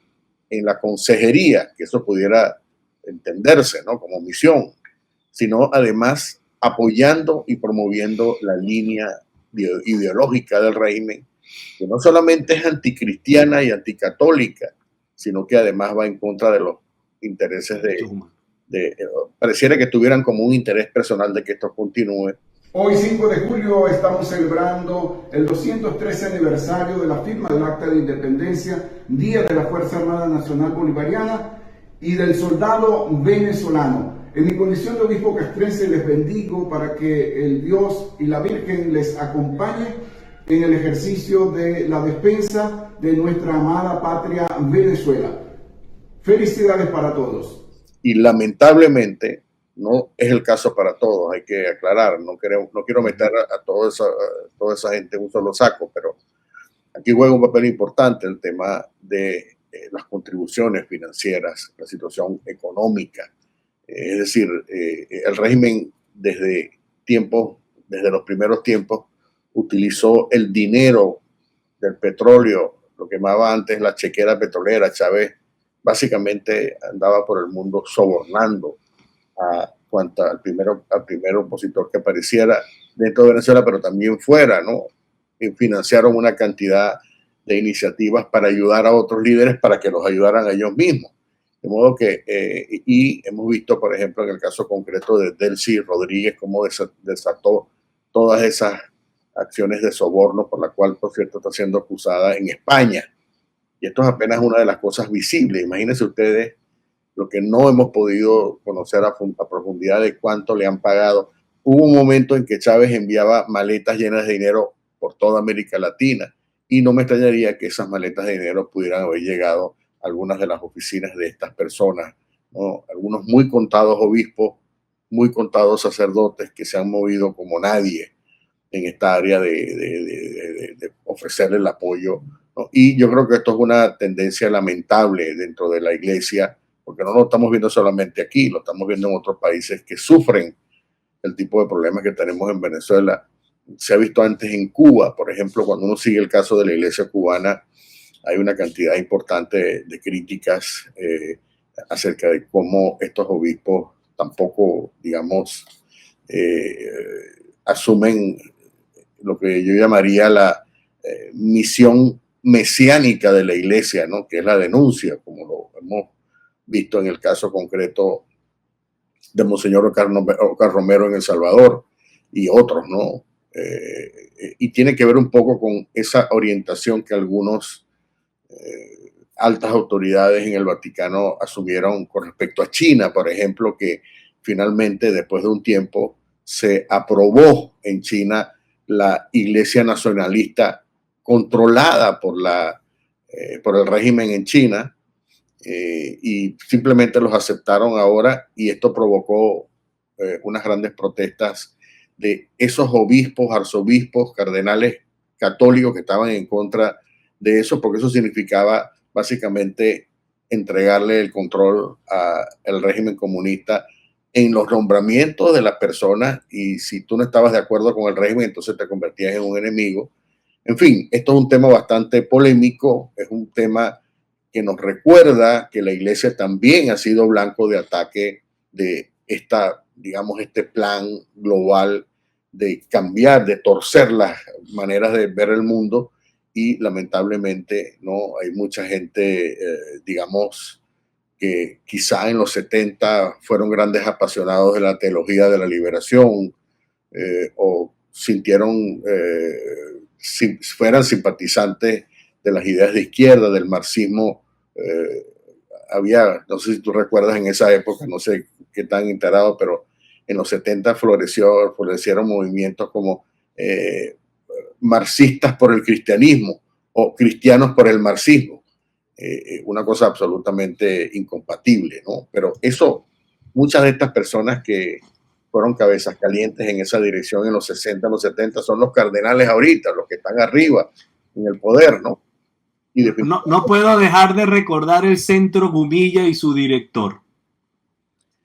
en la consejería, que eso pudiera entenderse, ¿no?, como misión, sino además apoyando y promoviendo la línea ideológica del régimen, que no solamente es anticristiana y anticatólica, sino que además va en contra de los intereses pareciera que tuvieran como un interés personal de que esto continúe. Hoy, 5 de julio, estamos celebrando el 213 aniversario de la firma del Acta de Independencia, Día de la Fuerza Armada Nacional Bolivariana y del Soldado Venezolano. En mi condición de obispo castrense les bendigo para que el Dios y la Virgen les acompañe en el ejercicio de la defensa de nuestra amada patria Venezuela. Felicidades para todos. Y lamentablemente no es el caso para todos, hay que aclarar, no quiero meter a toda esa gente en un solo saco, pero aquí juega un papel importante el tema de las contribuciones financieras, la situación económica. Es decir, el régimen desde los primeros tiempos utilizó el dinero del petróleo, lo que llamaba antes la chequera petrolera. Chávez básicamente andaba por el mundo sobornando al primer opositor que apareciera dentro de Venezuela, pero también fuera, ¿no? Y financiaron una cantidad de iniciativas para ayudar a otros líderes para que los ayudaran a ellos mismos. De modo que, y hemos visto, por ejemplo, en el caso concreto de Delcy Rodríguez, cómo desató todas esas acciones de soborno por la cual, por cierto, está siendo acusada en España. Y esto es apenas una de las cosas visibles. Imagínense ustedes lo que no hemos podido conocer a profundidad de cuánto le han pagado. Hubo un momento en que Chávez enviaba maletas llenas de dinero por toda América Latina y no me extrañaría que esas maletas de dinero pudieran haber llegado a algunas de las oficinas de estas personas, ¿no? Algunos muy contados obispos, muy contados sacerdotes que se han movido como nadie en esta área de ofrecerle el apoyo, ¿no? Y yo creo que esto es una tendencia lamentable dentro de la iglesia, porque no lo estamos viendo solamente aquí, lo estamos viendo en otros países que sufren el tipo de problemas que tenemos en Venezuela. Se ha visto antes en Cuba, por ejemplo, cuando uno sigue el caso de la iglesia cubana, hay una cantidad importante de críticas acerca de cómo estos obispos tampoco, digamos, asumen lo que yo llamaría la misión mesiánica de la iglesia, ¿no?, que es la denuncia, como lo hemos visto en el caso concreto de Monseñor Oscar Romero en El Salvador y otros, ¿no? Y tiene que ver un poco con esa orientación que algunos altas autoridades en el Vaticano asumieron con respecto a China, por ejemplo, que finalmente, después de un tiempo, se aprobó en China la iglesia nacionalista controlada por el régimen en China, y simplemente los aceptaron ahora, y esto provocó unas grandes protestas de esos obispos, arzobispos, cardenales católicos que estaban en contra de eso, porque eso significaba básicamente entregarle el control al régimen comunista en los nombramientos de las personas, y si tú no estabas de acuerdo con el régimen, entonces te convertías en un enemigo. En fin, esto es un tema bastante polémico, es un tema que nos recuerda que la iglesia también ha sido blanco de ataque de digamos, este plan global de cambiar, de torcer las maneras de ver el mundo, y lamentablemente no hay mucha gente, digamos, que quizá en los 70 fueron grandes apasionados de la teología de la liberación, o sintieron, fueran simpatizantes de las ideas de izquierda, del marxismo. Había, no sé si tú recuerdas en esa época, no sé qué tan enterado, pero en los 70 florecieron movimientos como marxistas por el cristianismo o cristianos por el marxismo. Una cosa absolutamente incompatible, ¿no? Pero eso, muchas de estas personas que fueron cabezas calientes en esa dirección en los 60, en los 70, son los cardenales ahorita, los que están arriba en el poder, ¿no? Y no puedo dejar de recordar el Centro Gumilla y su director,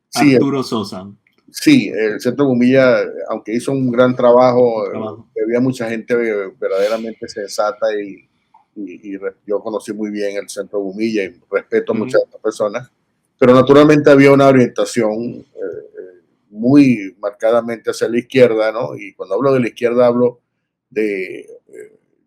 sí, Arturo Sosa. Sí, el Centro Gumilla, aunque hizo un gran trabajo. Había mucha gente verdaderamente sensata y yo conocí muy bien el Centro Gumilla y respeto a muchas de estas personas, pero naturalmente había una orientación muy marcadamente hacia la izquierda, ¿no? Y cuando hablo de la izquierda hablo de,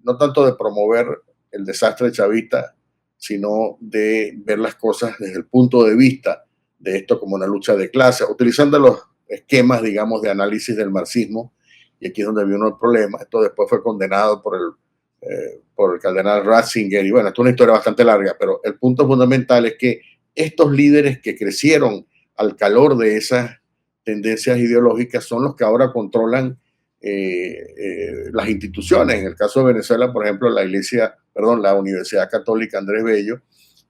no tanto de promover el desastre chavista, sino de ver las cosas desde el punto de vista de esto como una lucha de clases, utilizando los esquemas, digamos, de análisis del marxismo, y aquí es donde vino el problema. Esto después fue condenado por el cardenal Ratzinger, y bueno, esto es una historia bastante larga, pero el punto fundamental es que estos líderes que crecieron al calor de esas tendencias ideológicas son los que ahora controlan las instituciones. En el caso de Venezuela, por ejemplo, la Universidad Católica Andrés Bello,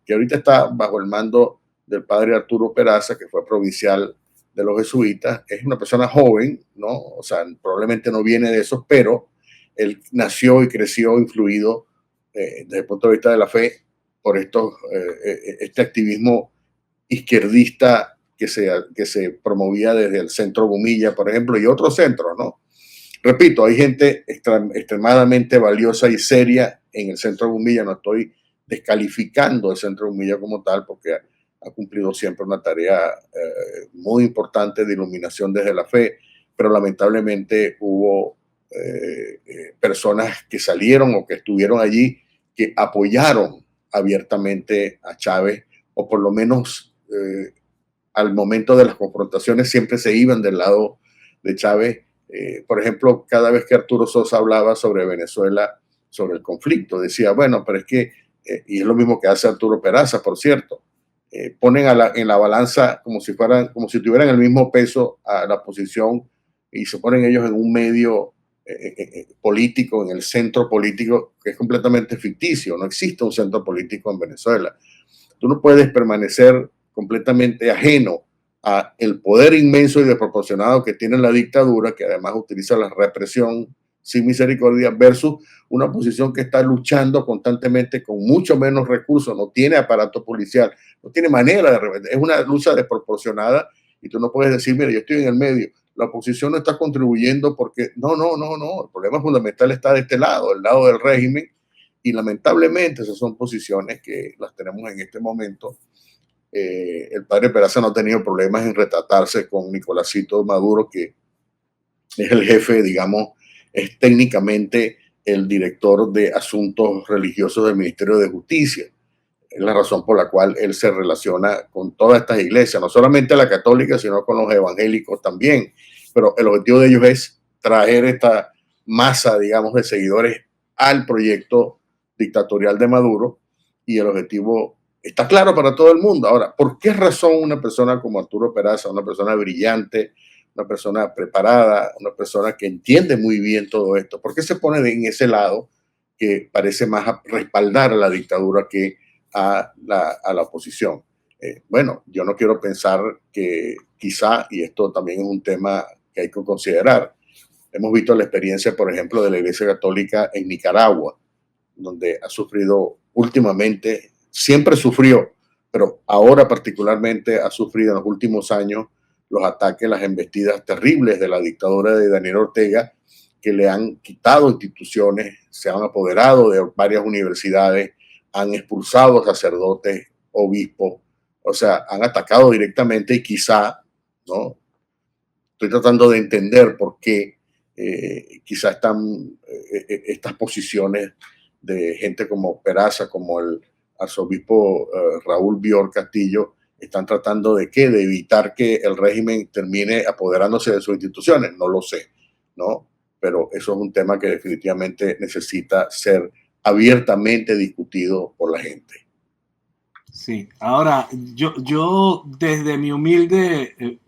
que ahorita está bajo el mando del padre Arturo Peraza, que fue provincial de los jesuitas, es una persona joven, ¿no? O sea, probablemente no viene de esos, pero él nació y creció influido desde el punto de vista de la fe por este activismo izquierdista que se promovía desde el Centro Gumilla, por ejemplo, y otros centros, ¿no? Repito, hay gente extremadamente valiosa y seria en el Centro Gumilla. No estoy descalificando el Centro Gumilla como tal, porque ha cumplido siempre una tarea muy importante de iluminación desde la fe, pero lamentablemente hubo personas que salieron o que estuvieron allí que apoyaron abiertamente a Chávez, o por lo menos al momento de las confrontaciones siempre se iban del lado de Chávez. Por ejemplo, cada vez que Arturo Sosa hablaba sobre Venezuela, sobre el conflicto, decía, bueno, pero es que, y es lo mismo que hace Arturo Peraza, por cierto, ponen en la balanza como si tuvieran el mismo peso a la posición, y se ponen ellos en un medio político, en el centro político, que es completamente ficticio. No existe un centro político en Venezuela. Tú no puedes permanecer completamente ajeno a el poder inmenso y desproporcionado que tiene la dictadura, que además utiliza la represión sin misericordia, versus una oposición que está luchando constantemente con mucho menos recursos, no tiene aparato policial, no tiene manera de revertir. Es una lucha desproporcionada, y tú no puedes decir, mira, yo estoy en el medio, la oposición no está contribuyendo porque no, el problema fundamental está de este lado, el lado del régimen, y lamentablemente esas son posiciones que las tenemos en este momento. El padre Peraza no ha tenido problemas en retratarse con Nicolásito Maduro, que es el jefe, digamos, es técnicamente el director de asuntos religiosos del Ministerio de Justicia. Es la razón por la cual él se relaciona con todas estas iglesias, no solamente la católica, sino con los evangélicos también. Pero el objetivo de ellos es traer esta masa, digamos, de seguidores al proyecto dictatorial de Maduro, y el objetivo está claro para todo el mundo. Ahora, ¿por qué razón una persona como Arturo Peraza, una persona brillante, una persona preparada, una persona que entiende muy bien todo esto, por qué se pone en ese lado que parece más a respaldar a la dictadura que a la oposición? Bueno, yo no quiero pensar que quizá, y esto también es un tema que hay que considerar, hemos visto la experiencia, por ejemplo, de la Iglesia Católica en Nicaragua, donde ha sufrido últimamente, siempre sufrió, pero ahora particularmente ha sufrido en los últimos años los ataques, las embestidas terribles de la dictadura de Daniel Ortega, que le han quitado instituciones, se han apoderado de varias universidades, han expulsado sacerdotes, obispos, o sea, han atacado directamente y quizá, ¿no? Estoy tratando de entender por qué quizá están estas posiciones de gente como Peraza, como el arzobispo Raúl Bior Castillo, están tratando de qué, de evitar que el régimen termine apoderándose de sus instituciones. No lo sé, ¿no? Pero eso es un tema que definitivamente necesita ser abiertamente discutido por la gente. Sí, ahora yo desde mi humilde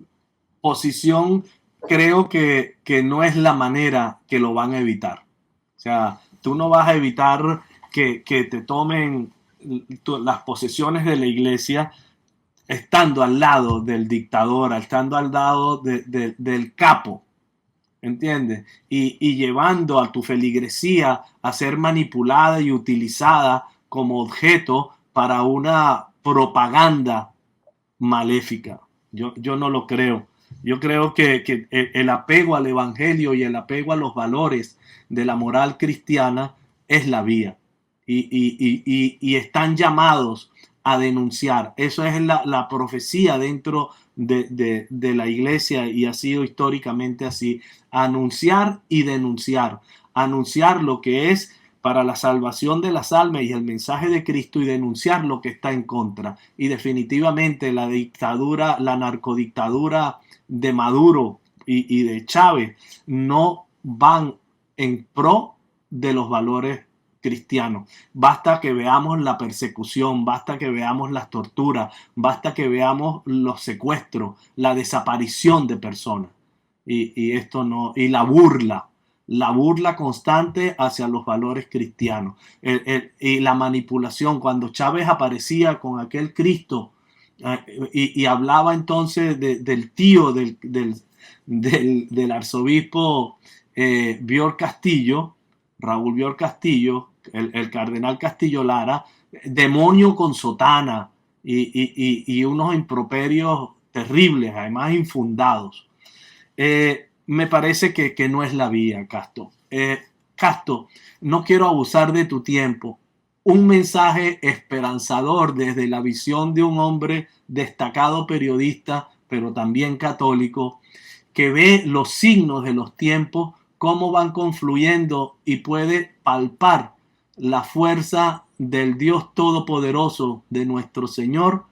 posición creo que no es la manera que lo van a evitar. O sea, tú no vas a evitar que te tomen las posesiones de la iglesia estando al lado del dictador, estando al lado del capo, ¿entiendes? Y llevando a tu feligresía a ser manipulada y utilizada como objeto para una propaganda maléfica. Yo no lo creo. Yo creo que el apego al evangelio y el apego a los valores de la moral cristiana es la vía. Y están llamados a denunciar. Eso es la profecía dentro de la iglesia y ha sido históricamente así. Anunciar y denunciar. Anunciar lo que es para la salvación de las almas y el mensaje de Cristo y denunciar lo que está en contra. Y definitivamente la dictadura, la narcodictadura de Maduro y de Chávez no van en pro de los valores cristianos. Basta que veamos la persecución, basta que veamos las torturas, basta que veamos los secuestros, la desaparición de personas. Y esto no, y la burla constante hacia los valores cristianos y la manipulación. Cuando Chávez aparecía con aquel Cristo y hablaba entonces del tío del arzobispo Bior Castillo, Raúl Bior Castillo, el cardenal Castillo Lara, demonio con sotana y unos improperios terribles, además infundados. Me parece que no es la vía, Casto. Casto, no quiero abusar de tu tiempo. Un mensaje esperanzador desde la visión de un hombre destacado periodista, pero también católico, que ve los signos de los tiempos, cómo van confluyendo y puede palpar la fuerza del Dios Todopoderoso de nuestro Señor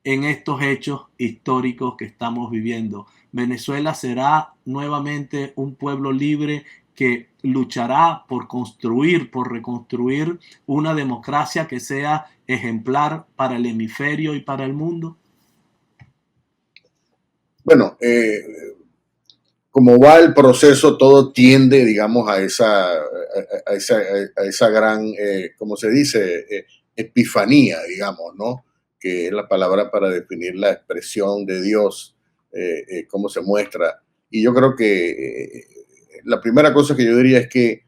en estos hechos históricos que estamos viviendo. Venezuela será nuevamente un pueblo libre que luchará por construir, por reconstruir una democracia que sea ejemplar para el hemisferio y para el mundo. Bueno, como va el proceso, todo tiende, digamos, a esa gran, ¿cómo se dice? Epifanía, digamos, ¿no? Que es la palabra para definir la expresión de Dios, cómo se muestra. Y yo creo que la primera cosa que yo diría es que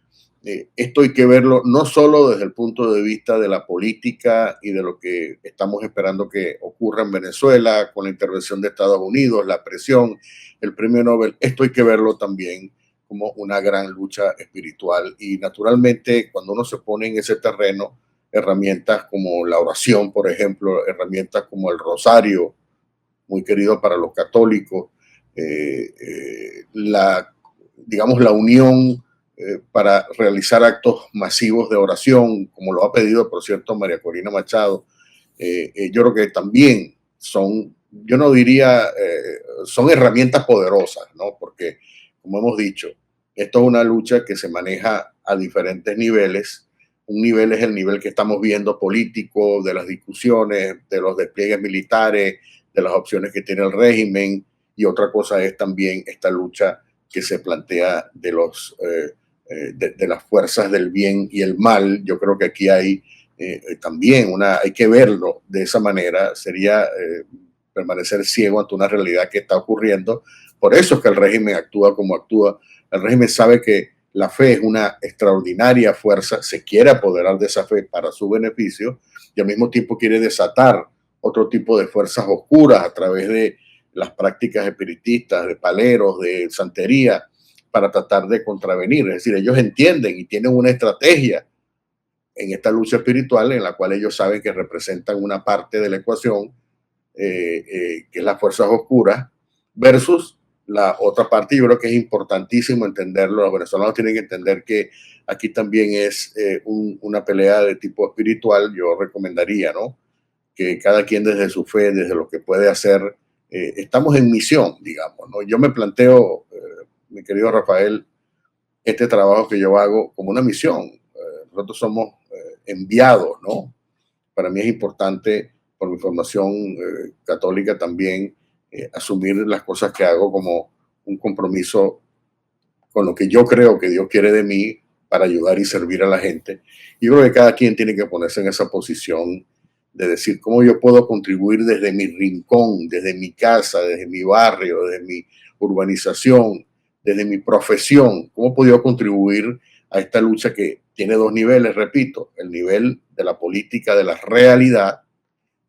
esto hay que verlo no solo desde el punto de vista de la política y de lo que estamos esperando que ocurra en Venezuela con la intervención de Estados Unidos, la presión, el premio Nobel. Esto hay que verlo también como una gran lucha espiritual. Y naturalmente, cuando uno se pone en ese terreno, herramientas como la oración, por ejemplo, herramientas como el rosario, muy querido para los católicos, digamos, la unión para realizar actos masivos de oración, como lo ha pedido, por cierto, María Corina Machado. Yo creo que también son, yo no diría, son herramientas poderosas, ¿no? Porque, como hemos dicho, esto es una lucha que se maneja a diferentes niveles. Un nivel es el nivel que estamos viendo político, de las discusiones, de los despliegues militares, de las opciones que tiene el régimen, y otra cosa es también esta lucha que se plantea de las fuerzas del bien y el mal. Yo creo que aquí hay también hay que verlo de esa manera. Sería permanecer ciego ante una realidad que está ocurriendo. Por eso es que el régimen actúa como actúa. El régimen sabe que la fe es una extraordinaria fuerza, se quiere apoderar de esa fe para su beneficio y al mismo tiempo quiere desatar otro tipo de fuerzas oscuras a través de las prácticas espiritistas, de paleros, de santería, para tratar de contravenir. Es decir, ellos entienden y tienen una estrategia en esta lucha espiritual en la cual ellos saben que representan una parte de la ecuación, que es las fuerzas oscuras, versus la otra parte. Yo creo que es importantísimo entenderlo. Los venezolanos tienen que entender que aquí también es una pelea de tipo espiritual. Yo recomendaría, ¿no?, que cada quien desde su fe, desde lo que puede hacer, estamos en misión, digamos, ¿no? Yo me planteo, mi querido Rafael, este trabajo que yo hago como una misión. Nosotros somos enviados, ¿no? Para mí es importante, por mi formación católica también, asumir las cosas que hago como un compromiso con lo que yo creo que Dios quiere de mí para ayudar y servir a la gente. Y yo creo que cada quien tiene que ponerse en esa posición de decir cómo yo puedo contribuir desde mi rincón, desde mi casa, desde mi barrio, desde mi urbanización, desde mi profesión, cómo puedo yo contribuir a esta lucha que tiene dos niveles, repito, el nivel de la política, de la realidad,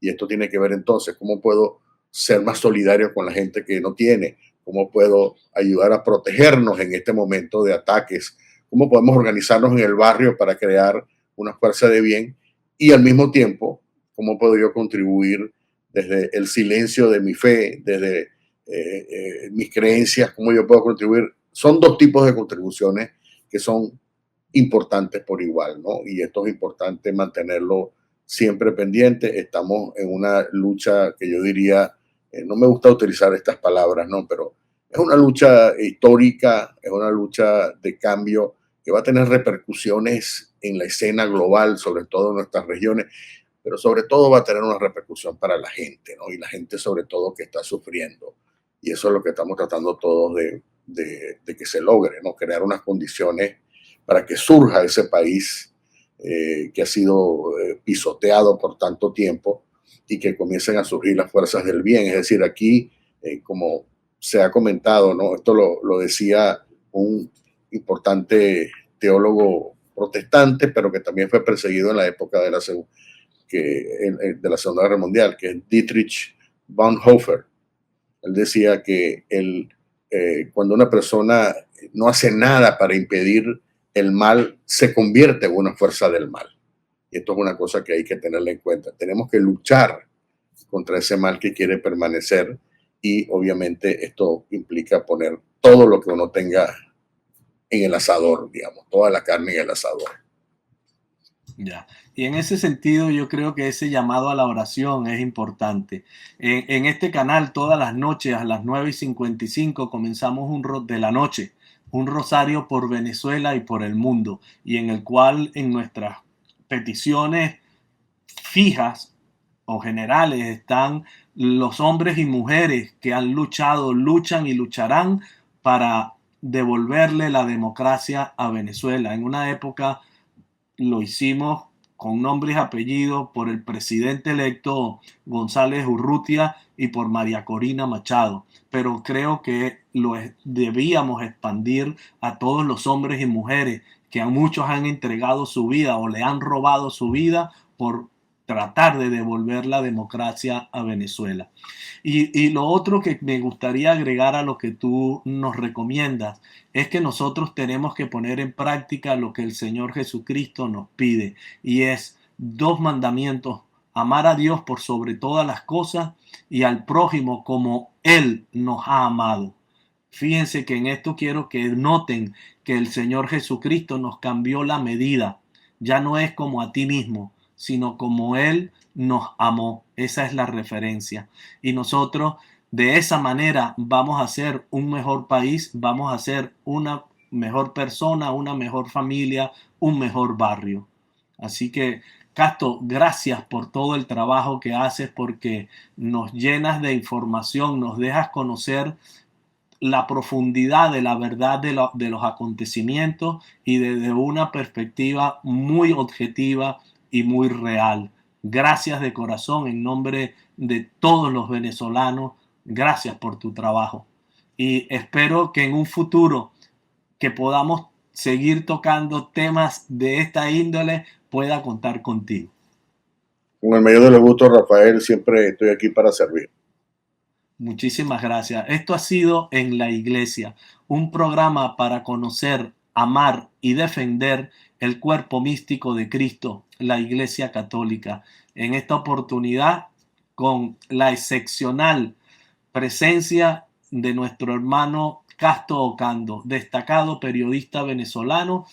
y esto tiene que ver entonces cómo puedo ser más solidario con la gente que no tiene, cómo puedo ayudar a protegernos en este momento de ataques, cómo podemos organizarnos en el barrio para crear una fuerza de bien, y al mismo tiempo cómo puedo yo contribuir desde el silencio de mi fe, desde mis creencias, cómo yo puedo contribuir. Son dos tipos de contribuciones que son importantes por igual, ¿no? Y esto es importante mantenerlo siempre pendiente. Estamos en una lucha que yo diría, no me gusta utilizar estas palabras, ¿no?, pero es una lucha histórica, es una lucha de cambio que va a tener repercusiones en la escena global, sobre todo en nuestras regiones, pero sobre todo va a tener una repercusión para la gente, ¿no? Y la gente sobre todo que está sufriendo. Y eso es lo que estamos tratando todos de que se logre, ¿no? Crear unas condiciones para que surja ese país que ha sido pisoteado por tanto tiempo y que comiencen a surgir las fuerzas del bien. Es decir, aquí, como se ha comentado, ¿no?, esto lo decía un importante teólogo protestante, pero que también fue perseguido en la época de la Segunda Guerra Mundial, que es Dietrich Bonhoeffer. Él decía que cuando una persona no hace nada para impedir el mal, se convierte en una fuerza del mal. Y esto es una cosa que hay que tenerla en cuenta. Tenemos que luchar contra ese mal que quiere permanecer, y obviamente esto implica poner todo lo que uno tenga en el asador, digamos, toda la carne en el asador. Ya. Y en ese sentido yo creo que ese llamado a la oración es importante. En este canal todas las noches a las 9:55 comenzamos de la noche, un rosario por Venezuela y por el mundo, y en el cual en nuestras peticiones fijas o generales están los hombres y mujeres que han luchado, luchan y lucharán para devolverle la democracia a Venezuela. En una época lo hicimos con nombres y apellidos por el presidente electo González Urrutia y por María Corina Machado, pero creo que debíamos expandir a todos los hombres y mujeres que a muchos han entregado su vida o le han robado su vida por tratar de devolver la democracia a Venezuela. Y lo otro que me gustaría agregar a lo que tú nos recomiendas es que nosotros tenemos que poner en práctica lo que el Señor Jesucristo nos pide, y es 2 mandamientos: amar a Dios por sobre todas las cosas y al prójimo como Él nos ha amado. Fíjense que en esto quiero que noten que el Señor Jesucristo nos cambió la medida. Ya no es como a ti mismo, sino como Él nos amó. Esa es la referencia. Y nosotros de esa manera vamos a ser un mejor país, vamos a ser una mejor persona, una mejor familia, un mejor barrio. Así que, Casto, gracias por todo el trabajo que haces, porque nos llenas de información, nos dejas conocer la profundidad de la verdad de los acontecimientos y desde una perspectiva muy objetiva y muy real. Gracias de corazón en nombre de todos los venezolanos. Gracias por tu trabajo. Y espero que en un futuro que podamos seguir tocando temas de esta índole pueda contar contigo. Con el mayor de los gustos, Rafael, siempre estoy aquí para servir. Muchísimas gracias. Esto ha sido En la Iglesia, un programa para conocer amar y defender el cuerpo místico de Cristo, la Iglesia Católica. En esta oportunidad, con la excepcional presencia de nuestro hermano Casto Ocando, destacado periodista venezolano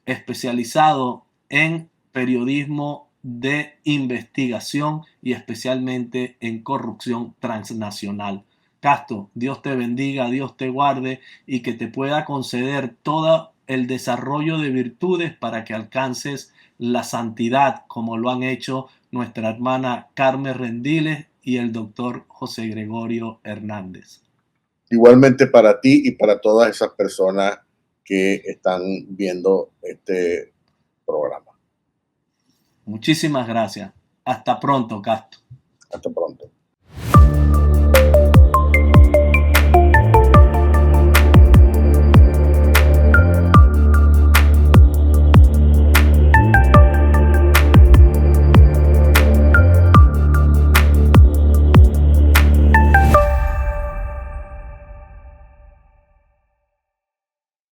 especializado en periodismo de investigación y especialmente en corrupción transnacional. Casto, Dios te bendiga, Dios te guarde y que te pueda conceder todo el desarrollo de virtudes para que alcances la santidad, como lo han hecho nuestra hermana Carmen Rendiles y el doctor José Gregorio Hernández. Igualmente para ti y para todas esas personas que están viendo este programa. Muchísimas gracias. Hasta pronto, Casto. Hasta pronto.